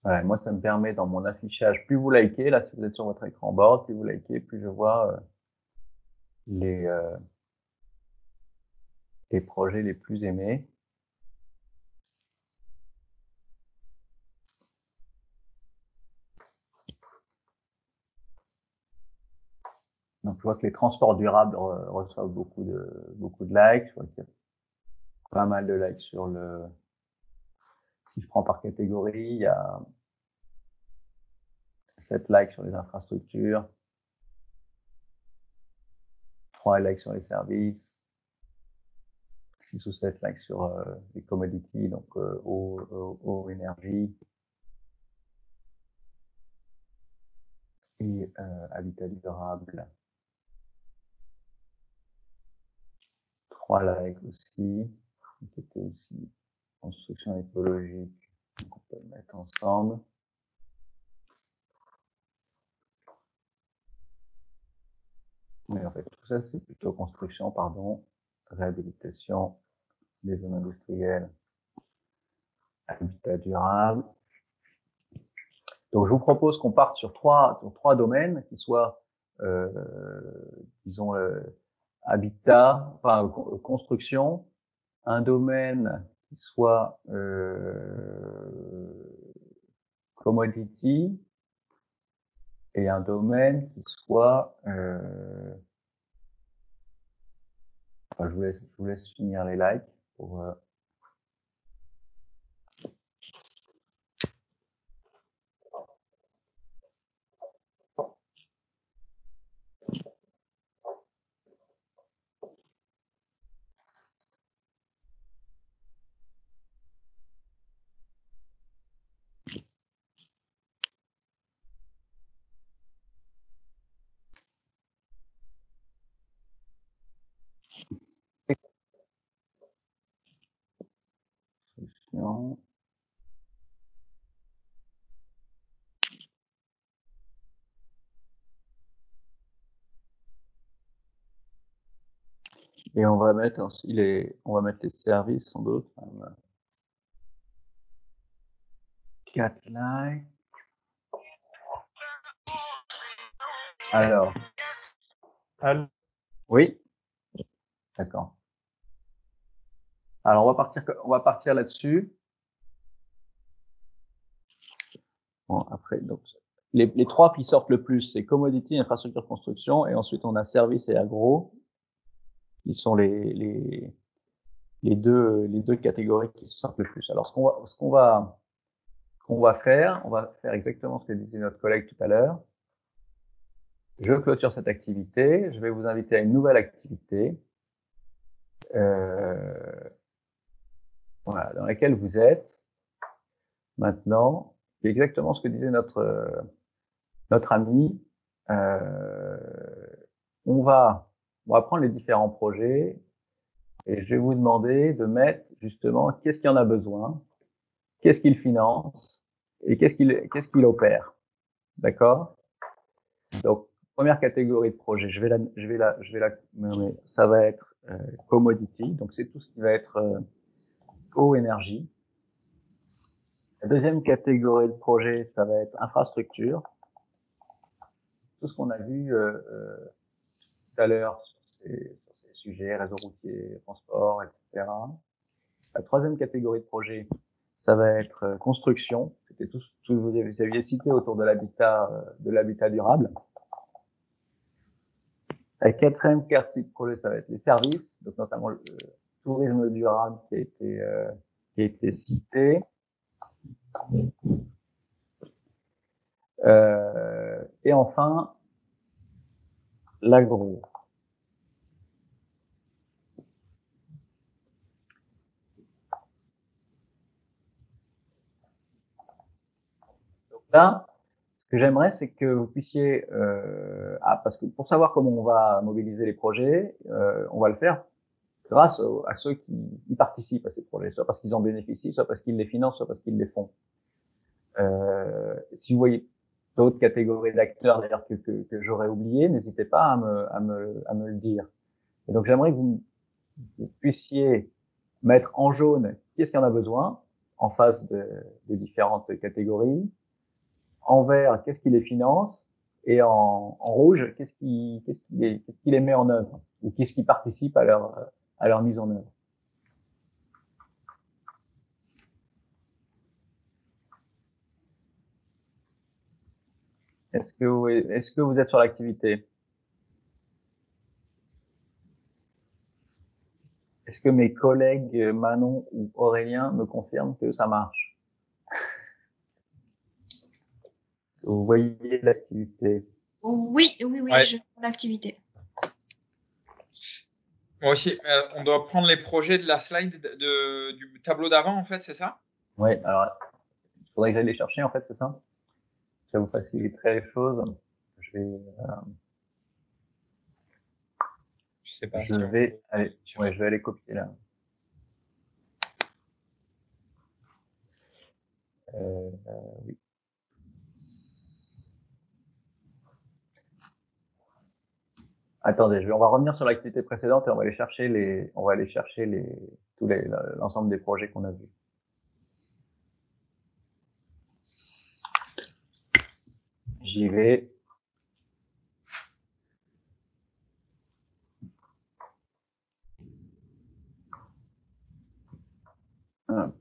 Ouais, moi, ça me permet dans mon affichage, plus vous likez, là, si vous êtes sur votre écran board, plus vous likez, plus je vois les projets les plus aimés. Donc, je vois que les transports durables reçoivent beaucoup de likes. Je vois qu'il y a pas mal de likes sur si je prends par catégorie, il y a 7 likes sur les infrastructures, 3 likes sur les services, 6 ou 7 likes sur les commodities, donc eau, énergie et habitat durable. 3 likes aussi, qui était aussi construction écologique, donc on peut le mettre ensemble. fait, tout ça, c'est plutôt construction, pardon, réhabilitation des zones industrielles, habitat durable. Donc, je vous propose qu'on parte sur trois domaines qui soient, disons, habitat, enfin, construction, un domaine qui soit commodity et un domaine qui soit, enfin, je vous laisse finir les likes pour, construction. Et on va mettre aussi on va mettre les services sans doute. 4 likes. Alors, Allô? oui, d'accord. Alors, on va partir là-dessus. Bon, après, donc, les trois qui sortent le plus, c'est commodity, infrastructure, construction, et ensuite on a service et agro, qui sont les deux catégories qui sortent le plus. Alors, ce qu'on va faire exactement ce que disait notre collègue tout à l'heure. Je clôture cette activité. Je vais vous inviter à une nouvelle activité, voilà, dans laquelle vous êtes maintenant. C'est exactement ce que disait notre ami. On va prendre les différents projets et je vais vous demander de mettre justement qu'est-ce qu'il y en a besoin, qu'est-ce qu'il finance et qu'est-ce qu'il opère. D'accord? Donc, première catégorie de projet, je vais la nommer. Ça va être commodity, donc c'est tout ce qui va être eau, énergie. La deuxième catégorie de projet, ça va être infrastructure. Tout ce qu'on a vu tout à l'heure sur ces sujets, réseau routier, transport, etc. La troisième catégorie de projet, ça va être construction. C'était tout ce que vous aviez cité autour de l'habitat durable. La quatrième catégorie de projet, ça va être les services, donc notamment le tourisme durable qui a été cité. Et enfin, l'agro. Donc là, ce que j'aimerais, c'est que vous puissiez, parce que pour savoir comment on va mobiliser les projets, on va le faire grâce à ceux qui y participent à ces projets, soit parce qu'ils en bénéficient, soit parce qu'ils les financent, soit parce qu'ils les font. Si vous voyez d'autres catégories d'acteurs d'ailleurs que j'aurais oublié, n'hésitez pas à me le dire. Et donc j'aimerais que vous puissiez mettre en jaune qu'est-ce qu'il y en a besoin en face des différentes catégories, en vert qu'est-ce qui les finance et en rouge qu'est-ce qui les met en œuvre ou qu'est-ce qui participe à leur mise en œuvre. Est-ce que vous êtes sur l'activité? Est-ce que mes collègues Manon ou Aurélien me confirment que ça marche? Vous voyez l'activité? Oui, Ouais. je vois l'activité. Moi aussi, on doit prendre les projets de la slide du tableau d'avant, en fait, c'est ça? Oui, alors, il faudrait que j'aille les chercher, en fait, c'est ça? Ça vous faciliterait les choses. Je sais pas. vais aller copier là. Oui. Attendez, on va revenir sur l'activité précédente et on va aller chercher l'ensemble des projets qu'on a vus. J'y vais. Hop.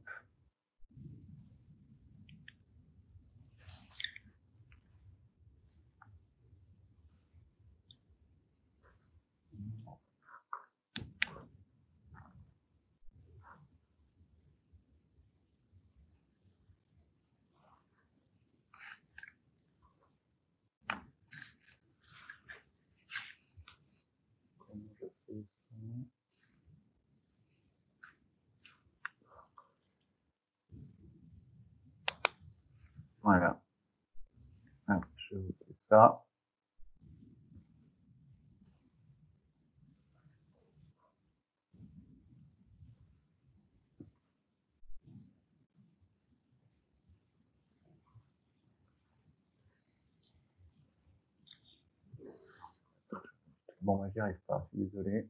Voilà. Hop, je vous fais ça. Bon, moi, j'y arrive pas, je suis désolé.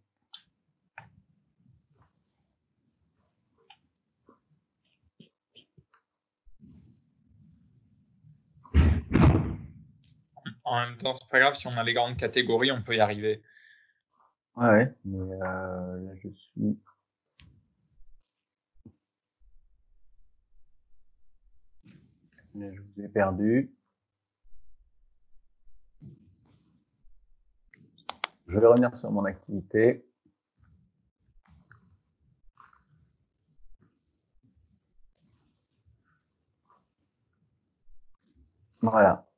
En même temps, c'est pas grave, si on a les grandes catégories, on peut y arriver. Ouais, mais là, je suis... Là, je vous ai perdu. Je vais revenir sur mon activité. Voilà.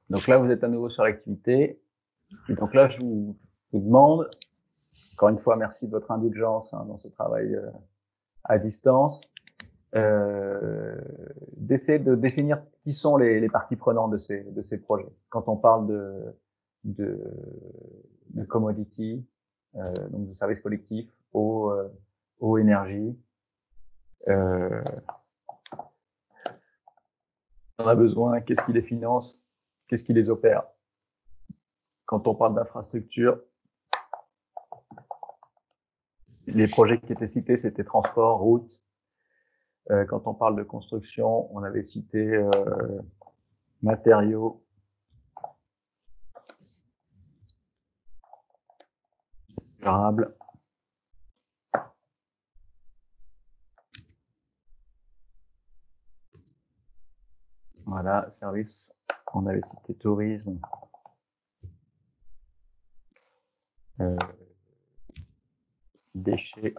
Donc là, vous êtes à nouveau sur l'activité. Et donc là, je vous demande, encore une fois, merci de votre indulgence dans ce travail à distance, d'essayer de définir qui sont les parties prenantes de ces projets. Quand on parle de commodity, donc de services collectifs, eau, énergie, on a besoin, qu'est-ce qui les finance, qu'est-ce qui les opère. Quand on parle d'infrastructure, les projets qui étaient cités, c'était transport, route. Quand on parle de construction, on avait cité matériaux, durables. Voilà, service, on avait cité tourisme, déchets.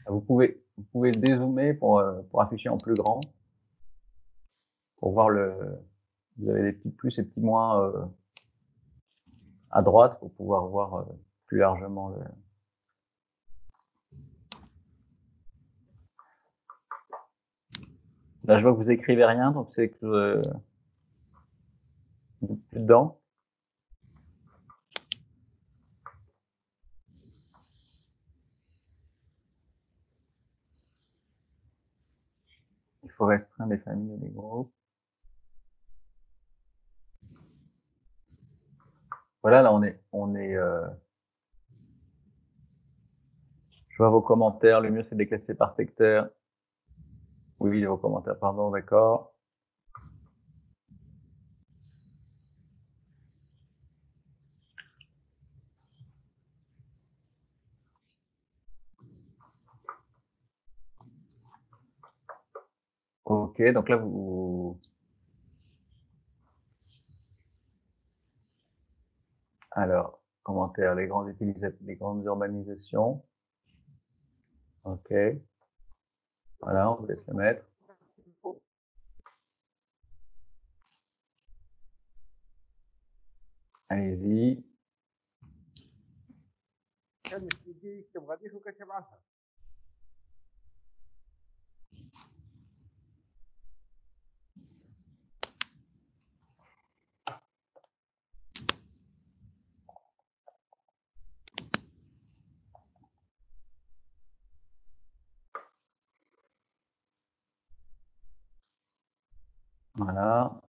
Vous pouvez dézoomer pour afficher en plus grand, pour voir vous avez des petits plus et petits moins à droite pour pouvoir voir plus largement Là, je vois que vous écrivez rien, donc c'est que vous n'êtes plus dedans. Il faut restreindre les familles ou les groupes. Voilà, là, je vois vos commentaires. Le mieux, c'est de les classer par secteur. Oui, vos commentaires, pardon, d'accord. Ok, donc là, alors, commentaires, les grandes urbanisations. Ok. Voilà, on vous laisse le mettre. Allez-y. Voilà.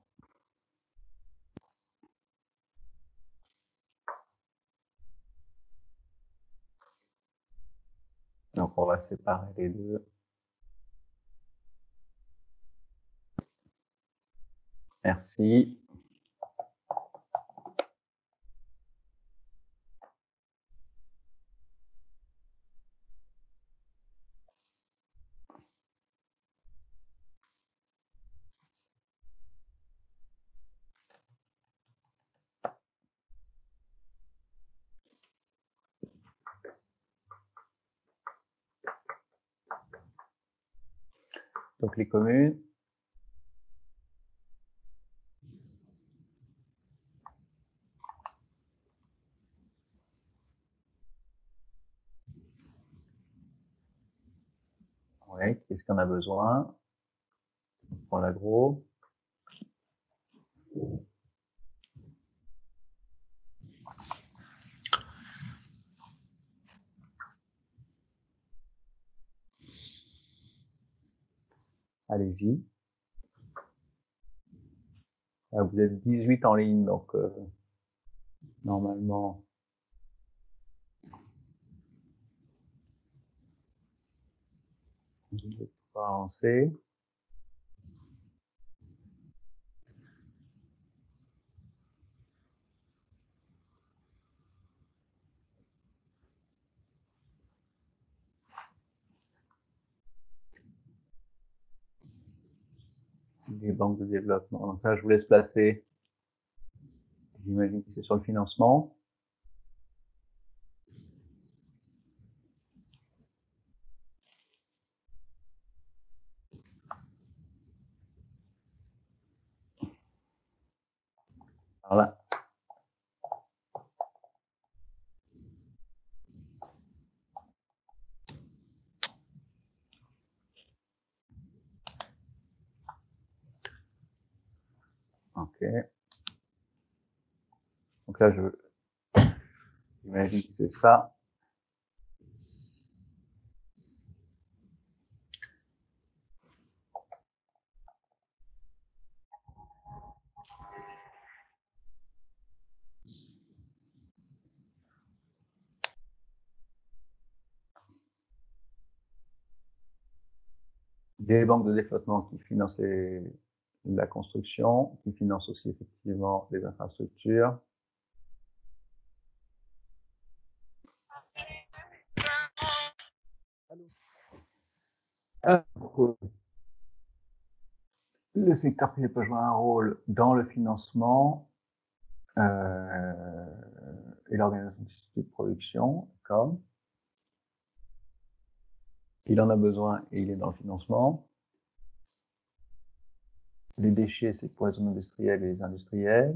Donc, on va séparer les deux. Merci. Donc, les communes. Oui, qu'est-ce qu'on a besoin pour l'agro? Allez-y. Ah, vous êtes 18 en ligne, donc normalement, vous devez pouvoir avancer. Les banques de développement. Donc là, je vous laisse placer. J'imagine que c'est sur le financement. Voilà. Ok. Donc là, j'imagine que c'est ça. Des banques de développement qui financent la construction, qui financent aussi effectivement les infrastructures. Le secteur privé peut jouer un rôle dans le financement et l'organisation du système de production, comme il en a besoin et il est dans le financement. Les déchets, c'est pour les zones industrielles et les industriels.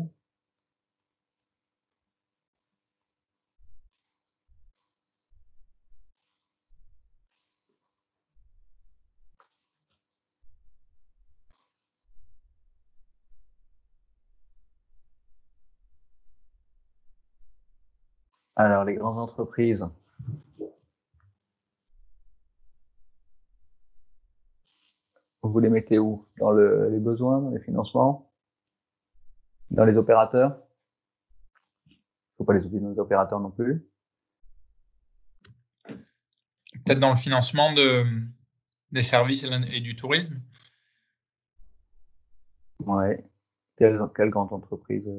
Alors, les grandes entreprises, vous les mettez où? Dans les besoins, dans les financements? Dans les opérateurs? Faut pas les oublier dans les opérateurs non plus. Peut-être dans le financement des services et du tourisme. Ouais. Quelle grande entreprise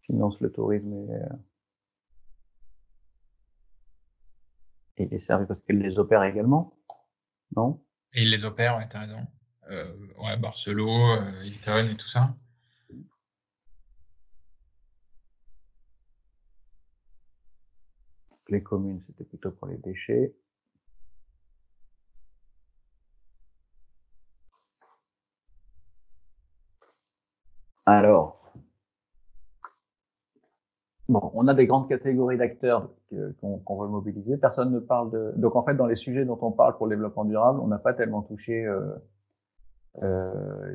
finance le tourisme et les services parce qu'elle les opère également? Non? Et ils les opèrent, ouais, t'as raison. Ouais, Barcelo, Hilton et tout ça. Les communes, c'était plutôt pour les déchets. Alors, bon, on a des grandes catégories d'acteurs qu'on veut mobiliser. Personne ne parle de. Donc en fait, dans les sujets dont on parle pour le développement durable, on n'a pas tellement touché.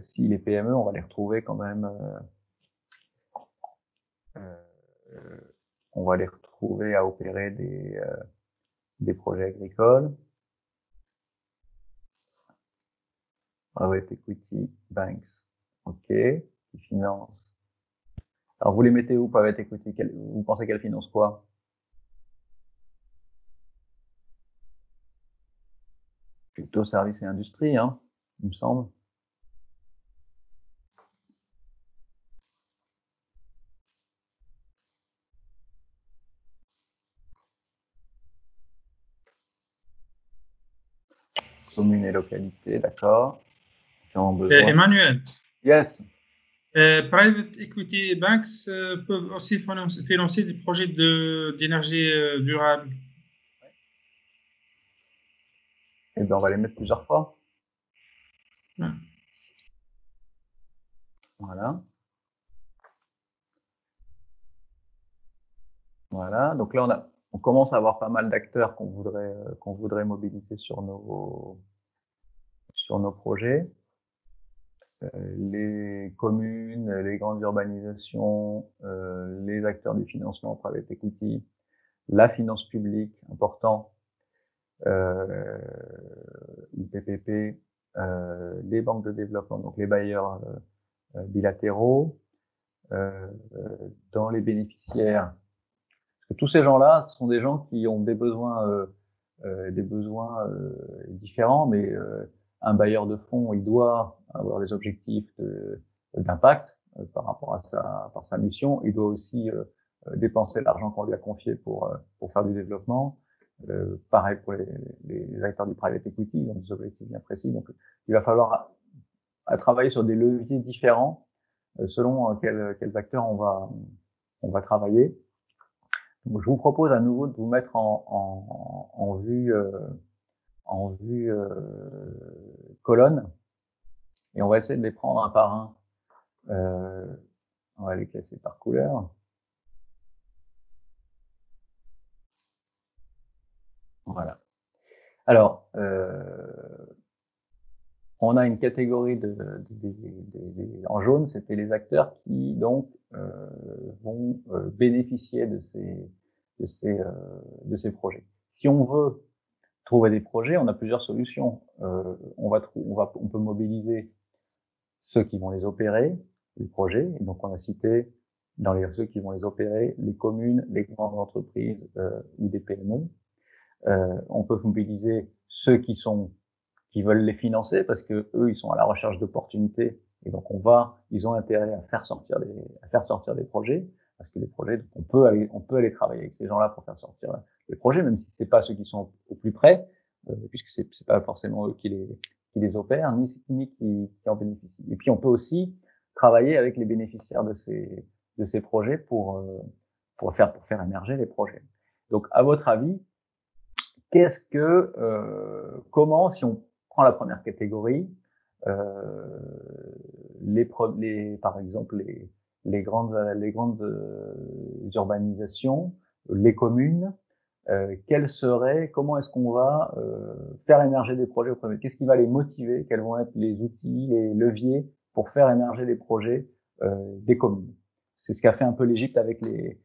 Si les PME, on va les retrouver quand même. On va les retrouver à opérer des projets agricoles. Private Equity Banks. OK. Qui financent. Alors, vous les mettez où, Private Equity? Vous pensez qu'elles financent quoi? Plutôt services et industrie, hein, il me semble. Communes et localités, d'accord. Qui ont besoin. Emmanuel, Yes. private equity banks peuvent aussi financer des projets d'énergie durable. Eh bien, on va les mettre plusieurs fois. Ouais. Voilà. Voilà. Donc là, on commence à avoir pas mal d'acteurs qu'on voudrait mobiliser sur nos projets. Les communes, les grandes urbanisations, les acteurs du financement private equity, la finance publique, important, IPPP, les banques de développement, donc les bailleurs bilatéraux, dans les bénéficiaires. Parce que tous ces gens-là sont des gens qui ont des besoins différents, mais un bailleur de fonds, il doit avoir des objectifs d'impact par rapport à sa mission. Il doit aussi dépenser l'argent qu'on lui a confié pour faire du développement. Pareil pour les acteurs du private equity, ils ont des objectifs bien précis. Donc, il va falloir travailler sur des leviers différents selon quels acteurs on va travailler. Donc, je vous propose à nouveau de vous mettre en vue colonne, et on va essayer de les prendre un par un. On va les classer par couleur. Voilà. Alors, on a une catégorie en jaune, c'était les acteurs qui donc vont bénéficier de ces projets. Si on veut trouver des projets, on a plusieurs solutions. On peut mobiliser ceux qui vont les opérer, les projets. Et donc, on a cité ceux qui vont les opérer, les communes, les grandes entreprises ou des PME. On peut mobiliser ceux qui veulent les financer parce que eux, ils sont à la recherche d'opportunités. Et donc, ils ont intérêt à faire sortir des projets. Parce que les projets, on peut aller travailler avec ces gens-là pour faire sortir les projets, même si c'est pas ceux qui sont au plus près, puisque c'est pas forcément eux qui les opèrent, ni qui en bénéficient. Et puis, on peut aussi travailler avec les bénéficiaires de ces projets pour faire émerger les projets. Donc, à votre avis, comment, si on prend la première catégorie, par exemple les grandes urbanisations, les communes, comment est-ce qu'on va faire émerger des projets au premier? Qu'est-ce qui va les motiver? Quels vont être les outils, les leviers pour faire émerger les projets des communes? C'est ce qu'a fait un peu l'Égypte avec les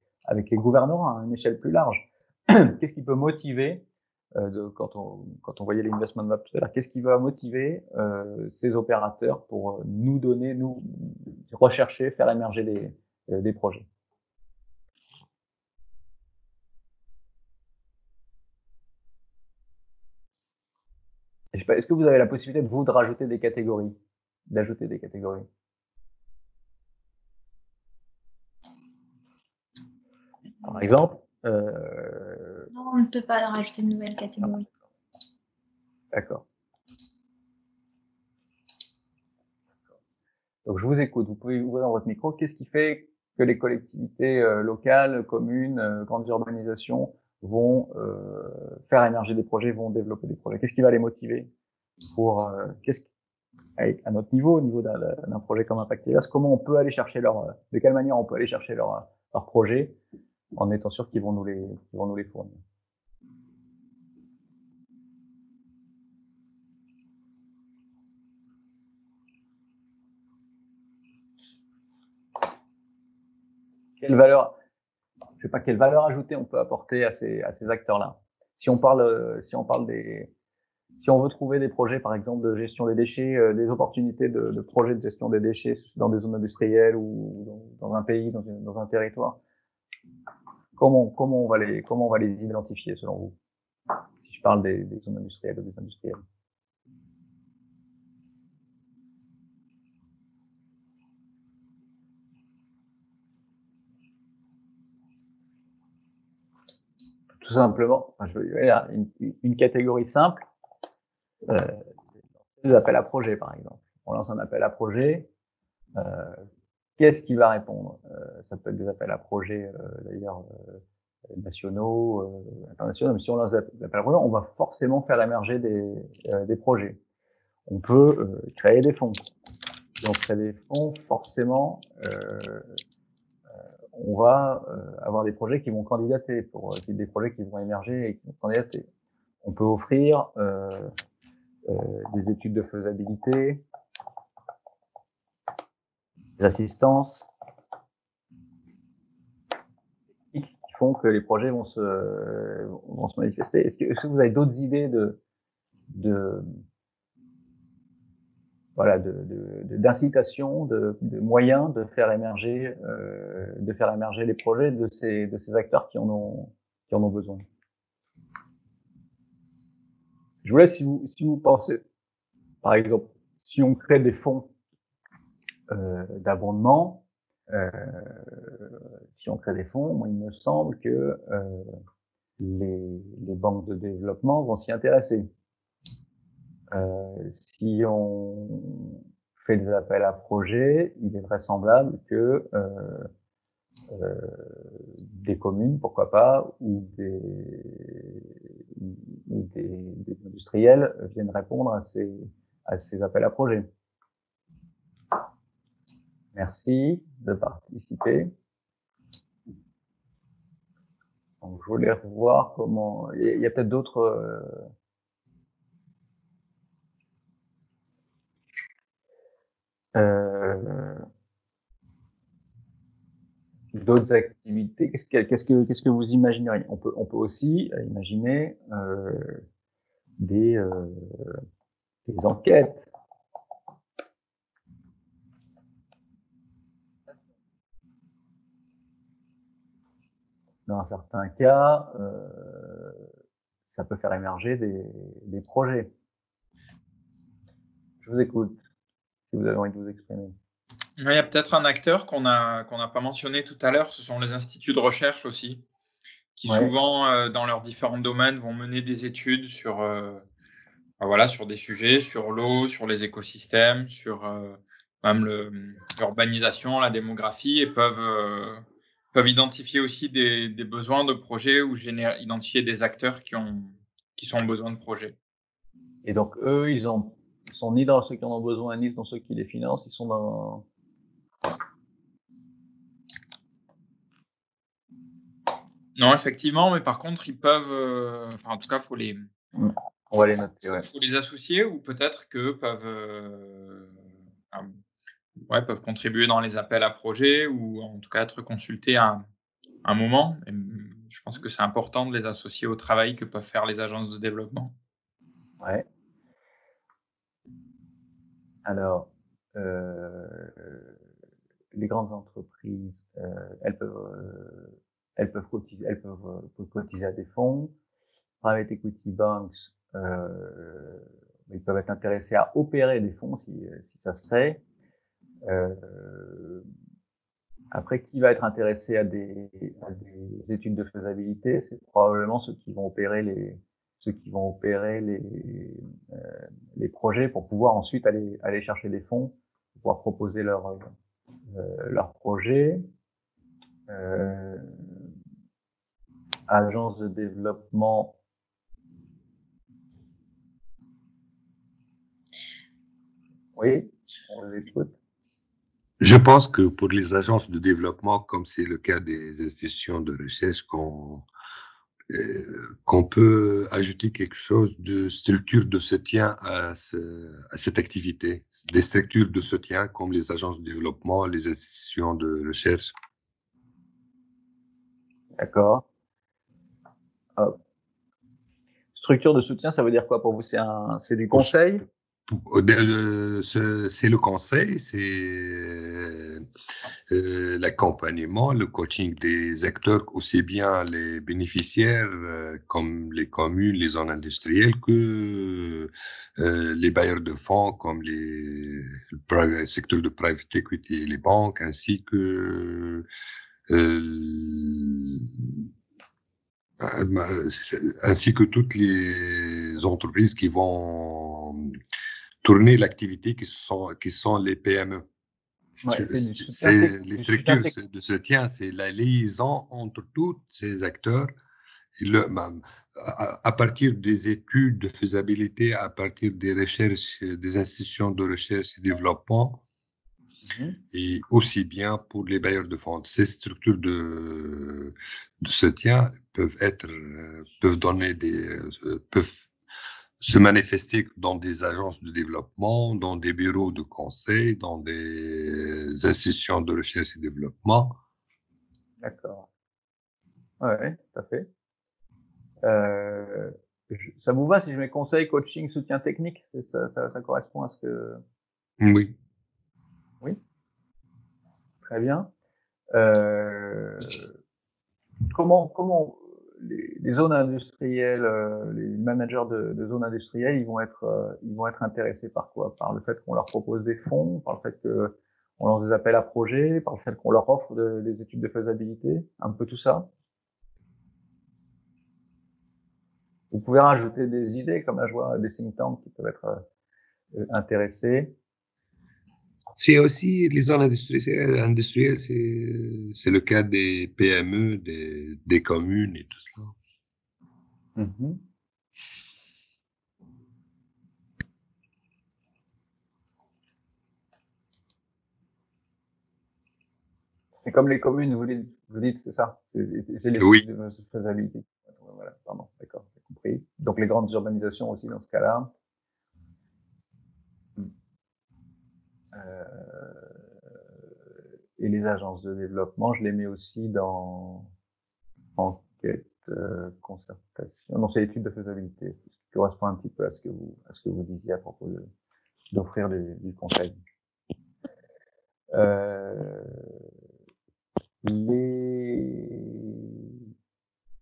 gouvernorats à une échelle plus large. Qu'est-ce qui peut motiver quand on voyait les investment maps tout à l'heure, qu'est-ce qui va motiver ces opérateurs pour nous rechercher, faire émerger des projets? Je sais pas, est-ce que vous avez la possibilité de rajouter des catégories, d'ajouter des catégories? Par exemple, Non, on ne peut pas rajouter de nouvelles catégories. D'accord. Donc, je vous écoute. Vous pouvez ouvrir votre micro. Qu'est-ce qui fait que les collectivités locales, communes, grandes urbanisations vont faire émerger des projets, vont développer des projets? Qu'est-ce qui va les motiver à notre niveau, au niveau d'un projet comme Impact Divers, comment on peut aller chercher de quelle manière on peut aller chercher leur projet en étant sûr qu'ils vont nous les fournir? Quelle valeur ajoutée on peut apporter à ces acteurs-là? Si on parle si on veut trouver des projets, par exemple, de gestion des déchets, des opportunités de projets de gestion des déchets dans des zones industrielles ou dans un pays, dans un territoire, comment on va les identifier selon vous? Si je parle des zones industrielles ou des industriels. Tout simplement, il y a une catégorie simple, des appels à projets, par exemple. On lance un appel à projet, qu'est-ce qui va répondre? Ça peut être des appels à projets, d'ailleurs, nationaux, internationaux, mais si on lance des appels à projets, on va forcément faire émerger des projets. On peut créer des fonds. Si on crée des fonds, forcément, on va avoir des projets qui vont candidater, des projets qui vont émerger et qui vont candidater. On peut offrir des études de faisabilité, des assistances qui font que les projets vont se manifester. Est-ce que vous avez d'autres idées d'incitation, de moyens de faire émerger les projets de ces acteurs qui en ont besoin? Je vous laisse si vous pensez, par exemple, si on crée des fonds d'abondement, si on crée des fonds, moi, il me semble que les banques de développement vont s'y intéresser. Si on fait des appels à projets, il est vraisemblable que des communes, pourquoi pas, ou des industriels viennent répondre à ces appels à projets. Merci de participer. Donc, je voulais revoir comment... Il y a peut-être d'autres... d'autres activités. Qu'est-ce que vous imagineriez? On peut aussi imaginer des enquêtes. Dans certains cas, ça peut faire émerger des projets. Je vous écoute, si vous avez envie de vous exprimer. Il y a peut-être un acteur qu'on n'a pas mentionné tout à l'heure, ce sont les instituts de recherche aussi, qui souvent, dans leurs différents domaines, vont mener des études sur, sur des sujets, sur l'eau, sur les écosystèmes, sur même l'urbanisation, la démographie, et peuvent identifier aussi des besoins de projets ou identifier des acteurs qui sont en besoin de projets. Et donc, eux, ils sont ni dans ceux qui en ont besoin, ni dans ceux qui les financent, ils sont dans... Non, effectivement, mais par contre, ils peuvent... en tout cas, faut les... On va les noter, ouais. Faut les associer, ou peut-être qu'eux peuvent contribuer dans les appels à projets, ou en tout cas être consultés à un moment. Et je pense que c'est important de les associer au travail que peuvent faire les agences de développement. Ouais. Alors, les grandes entreprises, elles peuvent cotiser à des fonds. Private equity banks, ils peuvent être intéressés à opérer des fonds si ça se fait. Après, qui va être intéressé à des études de faisabilité? C'est probablement ceux qui vont opérer les projets pour pouvoir ensuite aller chercher des fonds, pour pouvoir proposer leur projet. Agence de développement. Oui, on les écoute. Je pense que pour les agences de développement, comme c'est le cas des institutions de recherche, qu'on peut ajouter quelque chose de structure de soutien à cette activité, des structures de soutien comme les agences de développement, les institutions de recherche. D'accord. Structure de soutien, ça veut dire quoi pour vous? C'est du conseil? C'est le conseil, c'est l'accompagnement, le coaching des acteurs, aussi bien les bénéficiaires comme les communes, les zones industrielles, que les bailleurs de fonds comme le secteur de private equity et les banques, ainsi que toutes les entreprises qui vont tourner l'activité, qui sont les PME. Ouais, c'est du soutien C'est les du soutien structures de soutien, c'est la liaison entre tous ces acteurs. Et à partir des études de faisabilité, à partir des recherches, des institutions de recherche et développement, et aussi bien pour les bailleurs de fonds. Ces structures de soutien peuvent donner peuvent se manifester dans des agences de développement, dans des bureaux de conseil, dans des institutions de recherche et développement. D'accord. Ouais, tout à fait. Ça vous va si je mets conseil, coaching, soutien technique? Ça correspond à ce que... Oui. Oui. Très bien. Comment les zones industrielles, les managers de zones industrielles, ils vont être intéressés par quoi? Par le fait qu'on leur propose des fonds, par le fait qu'on lance des appels à projets, par le fait qu'on leur offre des études de faisabilité, un peu tout ça? Vous pouvez rajouter des idées, comme là je vois des think tanks qui peuvent être intéressés. C'est aussi les zones industrielles, c'est le cas des PME, des communes et tout ça. C'est comme les communes, vous dites, c'est ça? C'est les Oui. de faisabilité. Voilà, pardon, d'accord, j'ai compris. Donc les grandes urbanisations aussi dans ce cas-là. Et les agences de développement, je les mets aussi dans enquête, concertation. Non, c'est étude de faisabilité, ce qui correspond un petit peu à ce que vous disiez à propos d'offrir du conseil.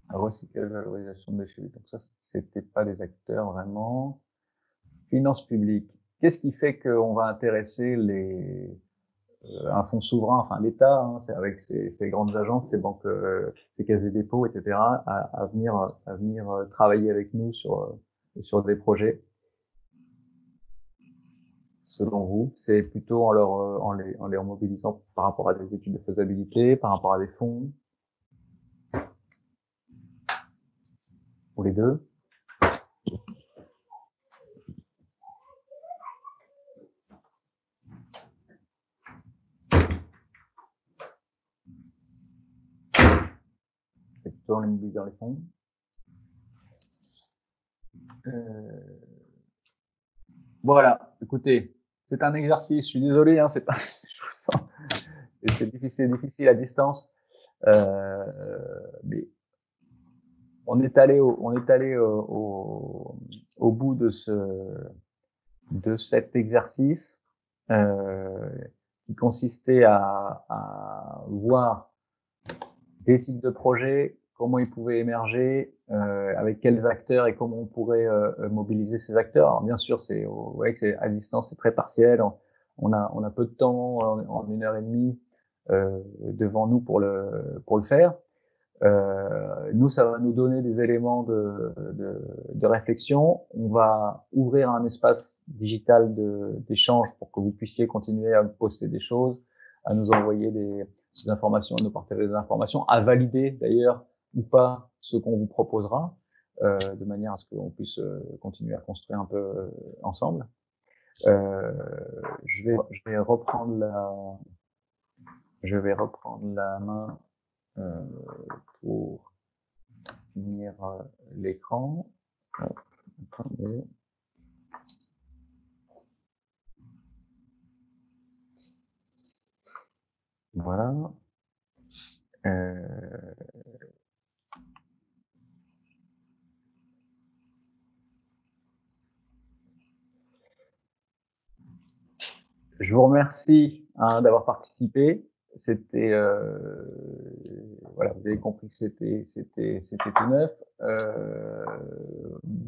Recyclage, valorisation de déchets. Donc ça, c'était pas des acteurs vraiment. Finances publiques. Qu'est-ce qui fait qu'on va intéresser un fonds souverain, enfin l'État, hein, c'est avec ces grandes agences, ces banques, ces caisses des dépôts, etc., à venir travailler avec nous sur des projets? Selon vous, c'est plutôt en les mobilisant par rapport à des études de faisabilité, par rapport à des fonds, ou les deux? C'est plutôt en les mobilisant les fonds. Voilà, écoutez, c'est un exercice, je suis désolé, hein, c'est pas, je vous sens, c'est difficile à distance, mais on est allé au bout de cet exercice, qui consistait à voir des types de projets, comment ils pouvaient émerger, avec quels acteurs et comment on pourrait mobiliser ces acteurs. Alors, bien sûr, vous voyez que à distance, c'est très partiel. On a peu de temps, en 1h30 devant nous pour le faire. Nous, ça va nous donner des éléments de réflexion. On va ouvrir un espace digital d'échange pour que vous puissiez continuer à poster des choses, à nous envoyer des informations, à nous partager des informations, à valider d'ailleurs ou pas ce qu'on vous proposera, de manière à ce qu'on puisse continuer à construire un peu ensemble. Je vais reprendre la main pour finir l'écran. Attendez. Voilà. Je vous remercie d'avoir participé. C'était voilà, vous avez compris que c'était tout neuf.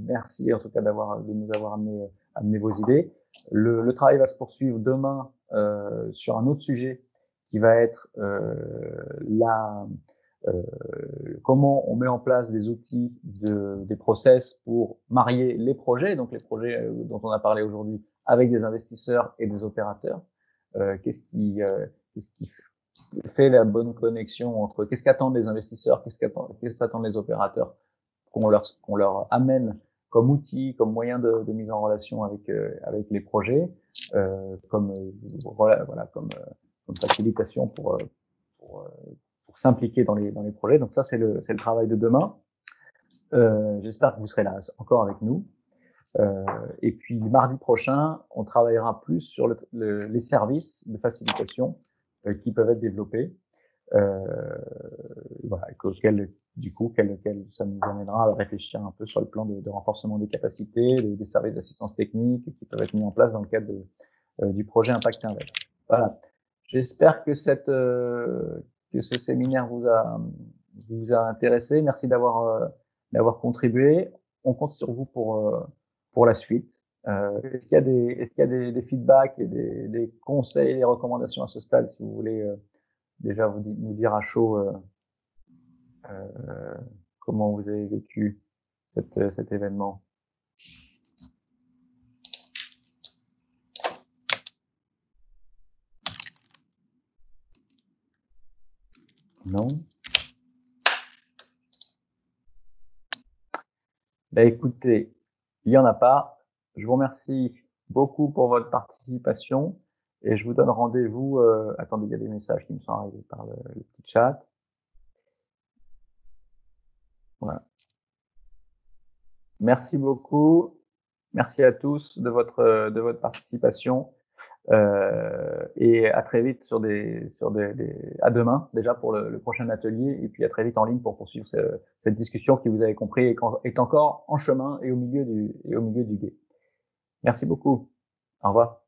Merci en tout cas de nous avoir amené vos idées. Le travail va se poursuivre demain sur un autre sujet qui va être comment on met en place des outils, des process pour marier les projets, donc les projets dont on a parlé aujourd'hui, avec des investisseurs et des opérateurs. Qu'est-ce qui fait la bonne connexion entre qu'est-ce qu'attendent les investisseurs, qu'est-ce qu'attendent les opérateurs, qu'on leur amène comme outil, comme moyen de mise en relation avec les projets, comme facilitation pour s'impliquer dans les projets. Donc ça, c'est le travail de demain. J'espère que vous serez là encore avec nous. Et puis mardi prochain, on travaillera plus sur les services de facilitation qui peuvent être développés. Voilà, ça nous amènera à réfléchir un peu sur le plan de renforcement des capacités, des services d'assistance technique qui peuvent être mis en place dans le cadre du projet Impact Invest. Voilà. J'espère que ce séminaire vous a intéressé. Merci d'avoir contribué. On compte sur vous pour la suite. Est-ce qu'il y a des feedbacks et des conseils et des recommandations à ce stade, si vous voulez déjà nous dire à chaud comment vous avez vécu cet événement? Non? Ben écoutez, il y en a pas. Je vous remercie beaucoup pour votre participation et je vous donne rendez-vous. Attendez, il y a des messages qui me sont arrivés par le petit chat. Voilà. Merci beaucoup. Merci à tous de votre participation. Et à très vite à demain déjà pour le prochain atelier et puis à très vite en ligne pour poursuivre cette discussion qui, vous avez compris, est encore en chemin et au milieu du gué. Merci beaucoup. Au revoir.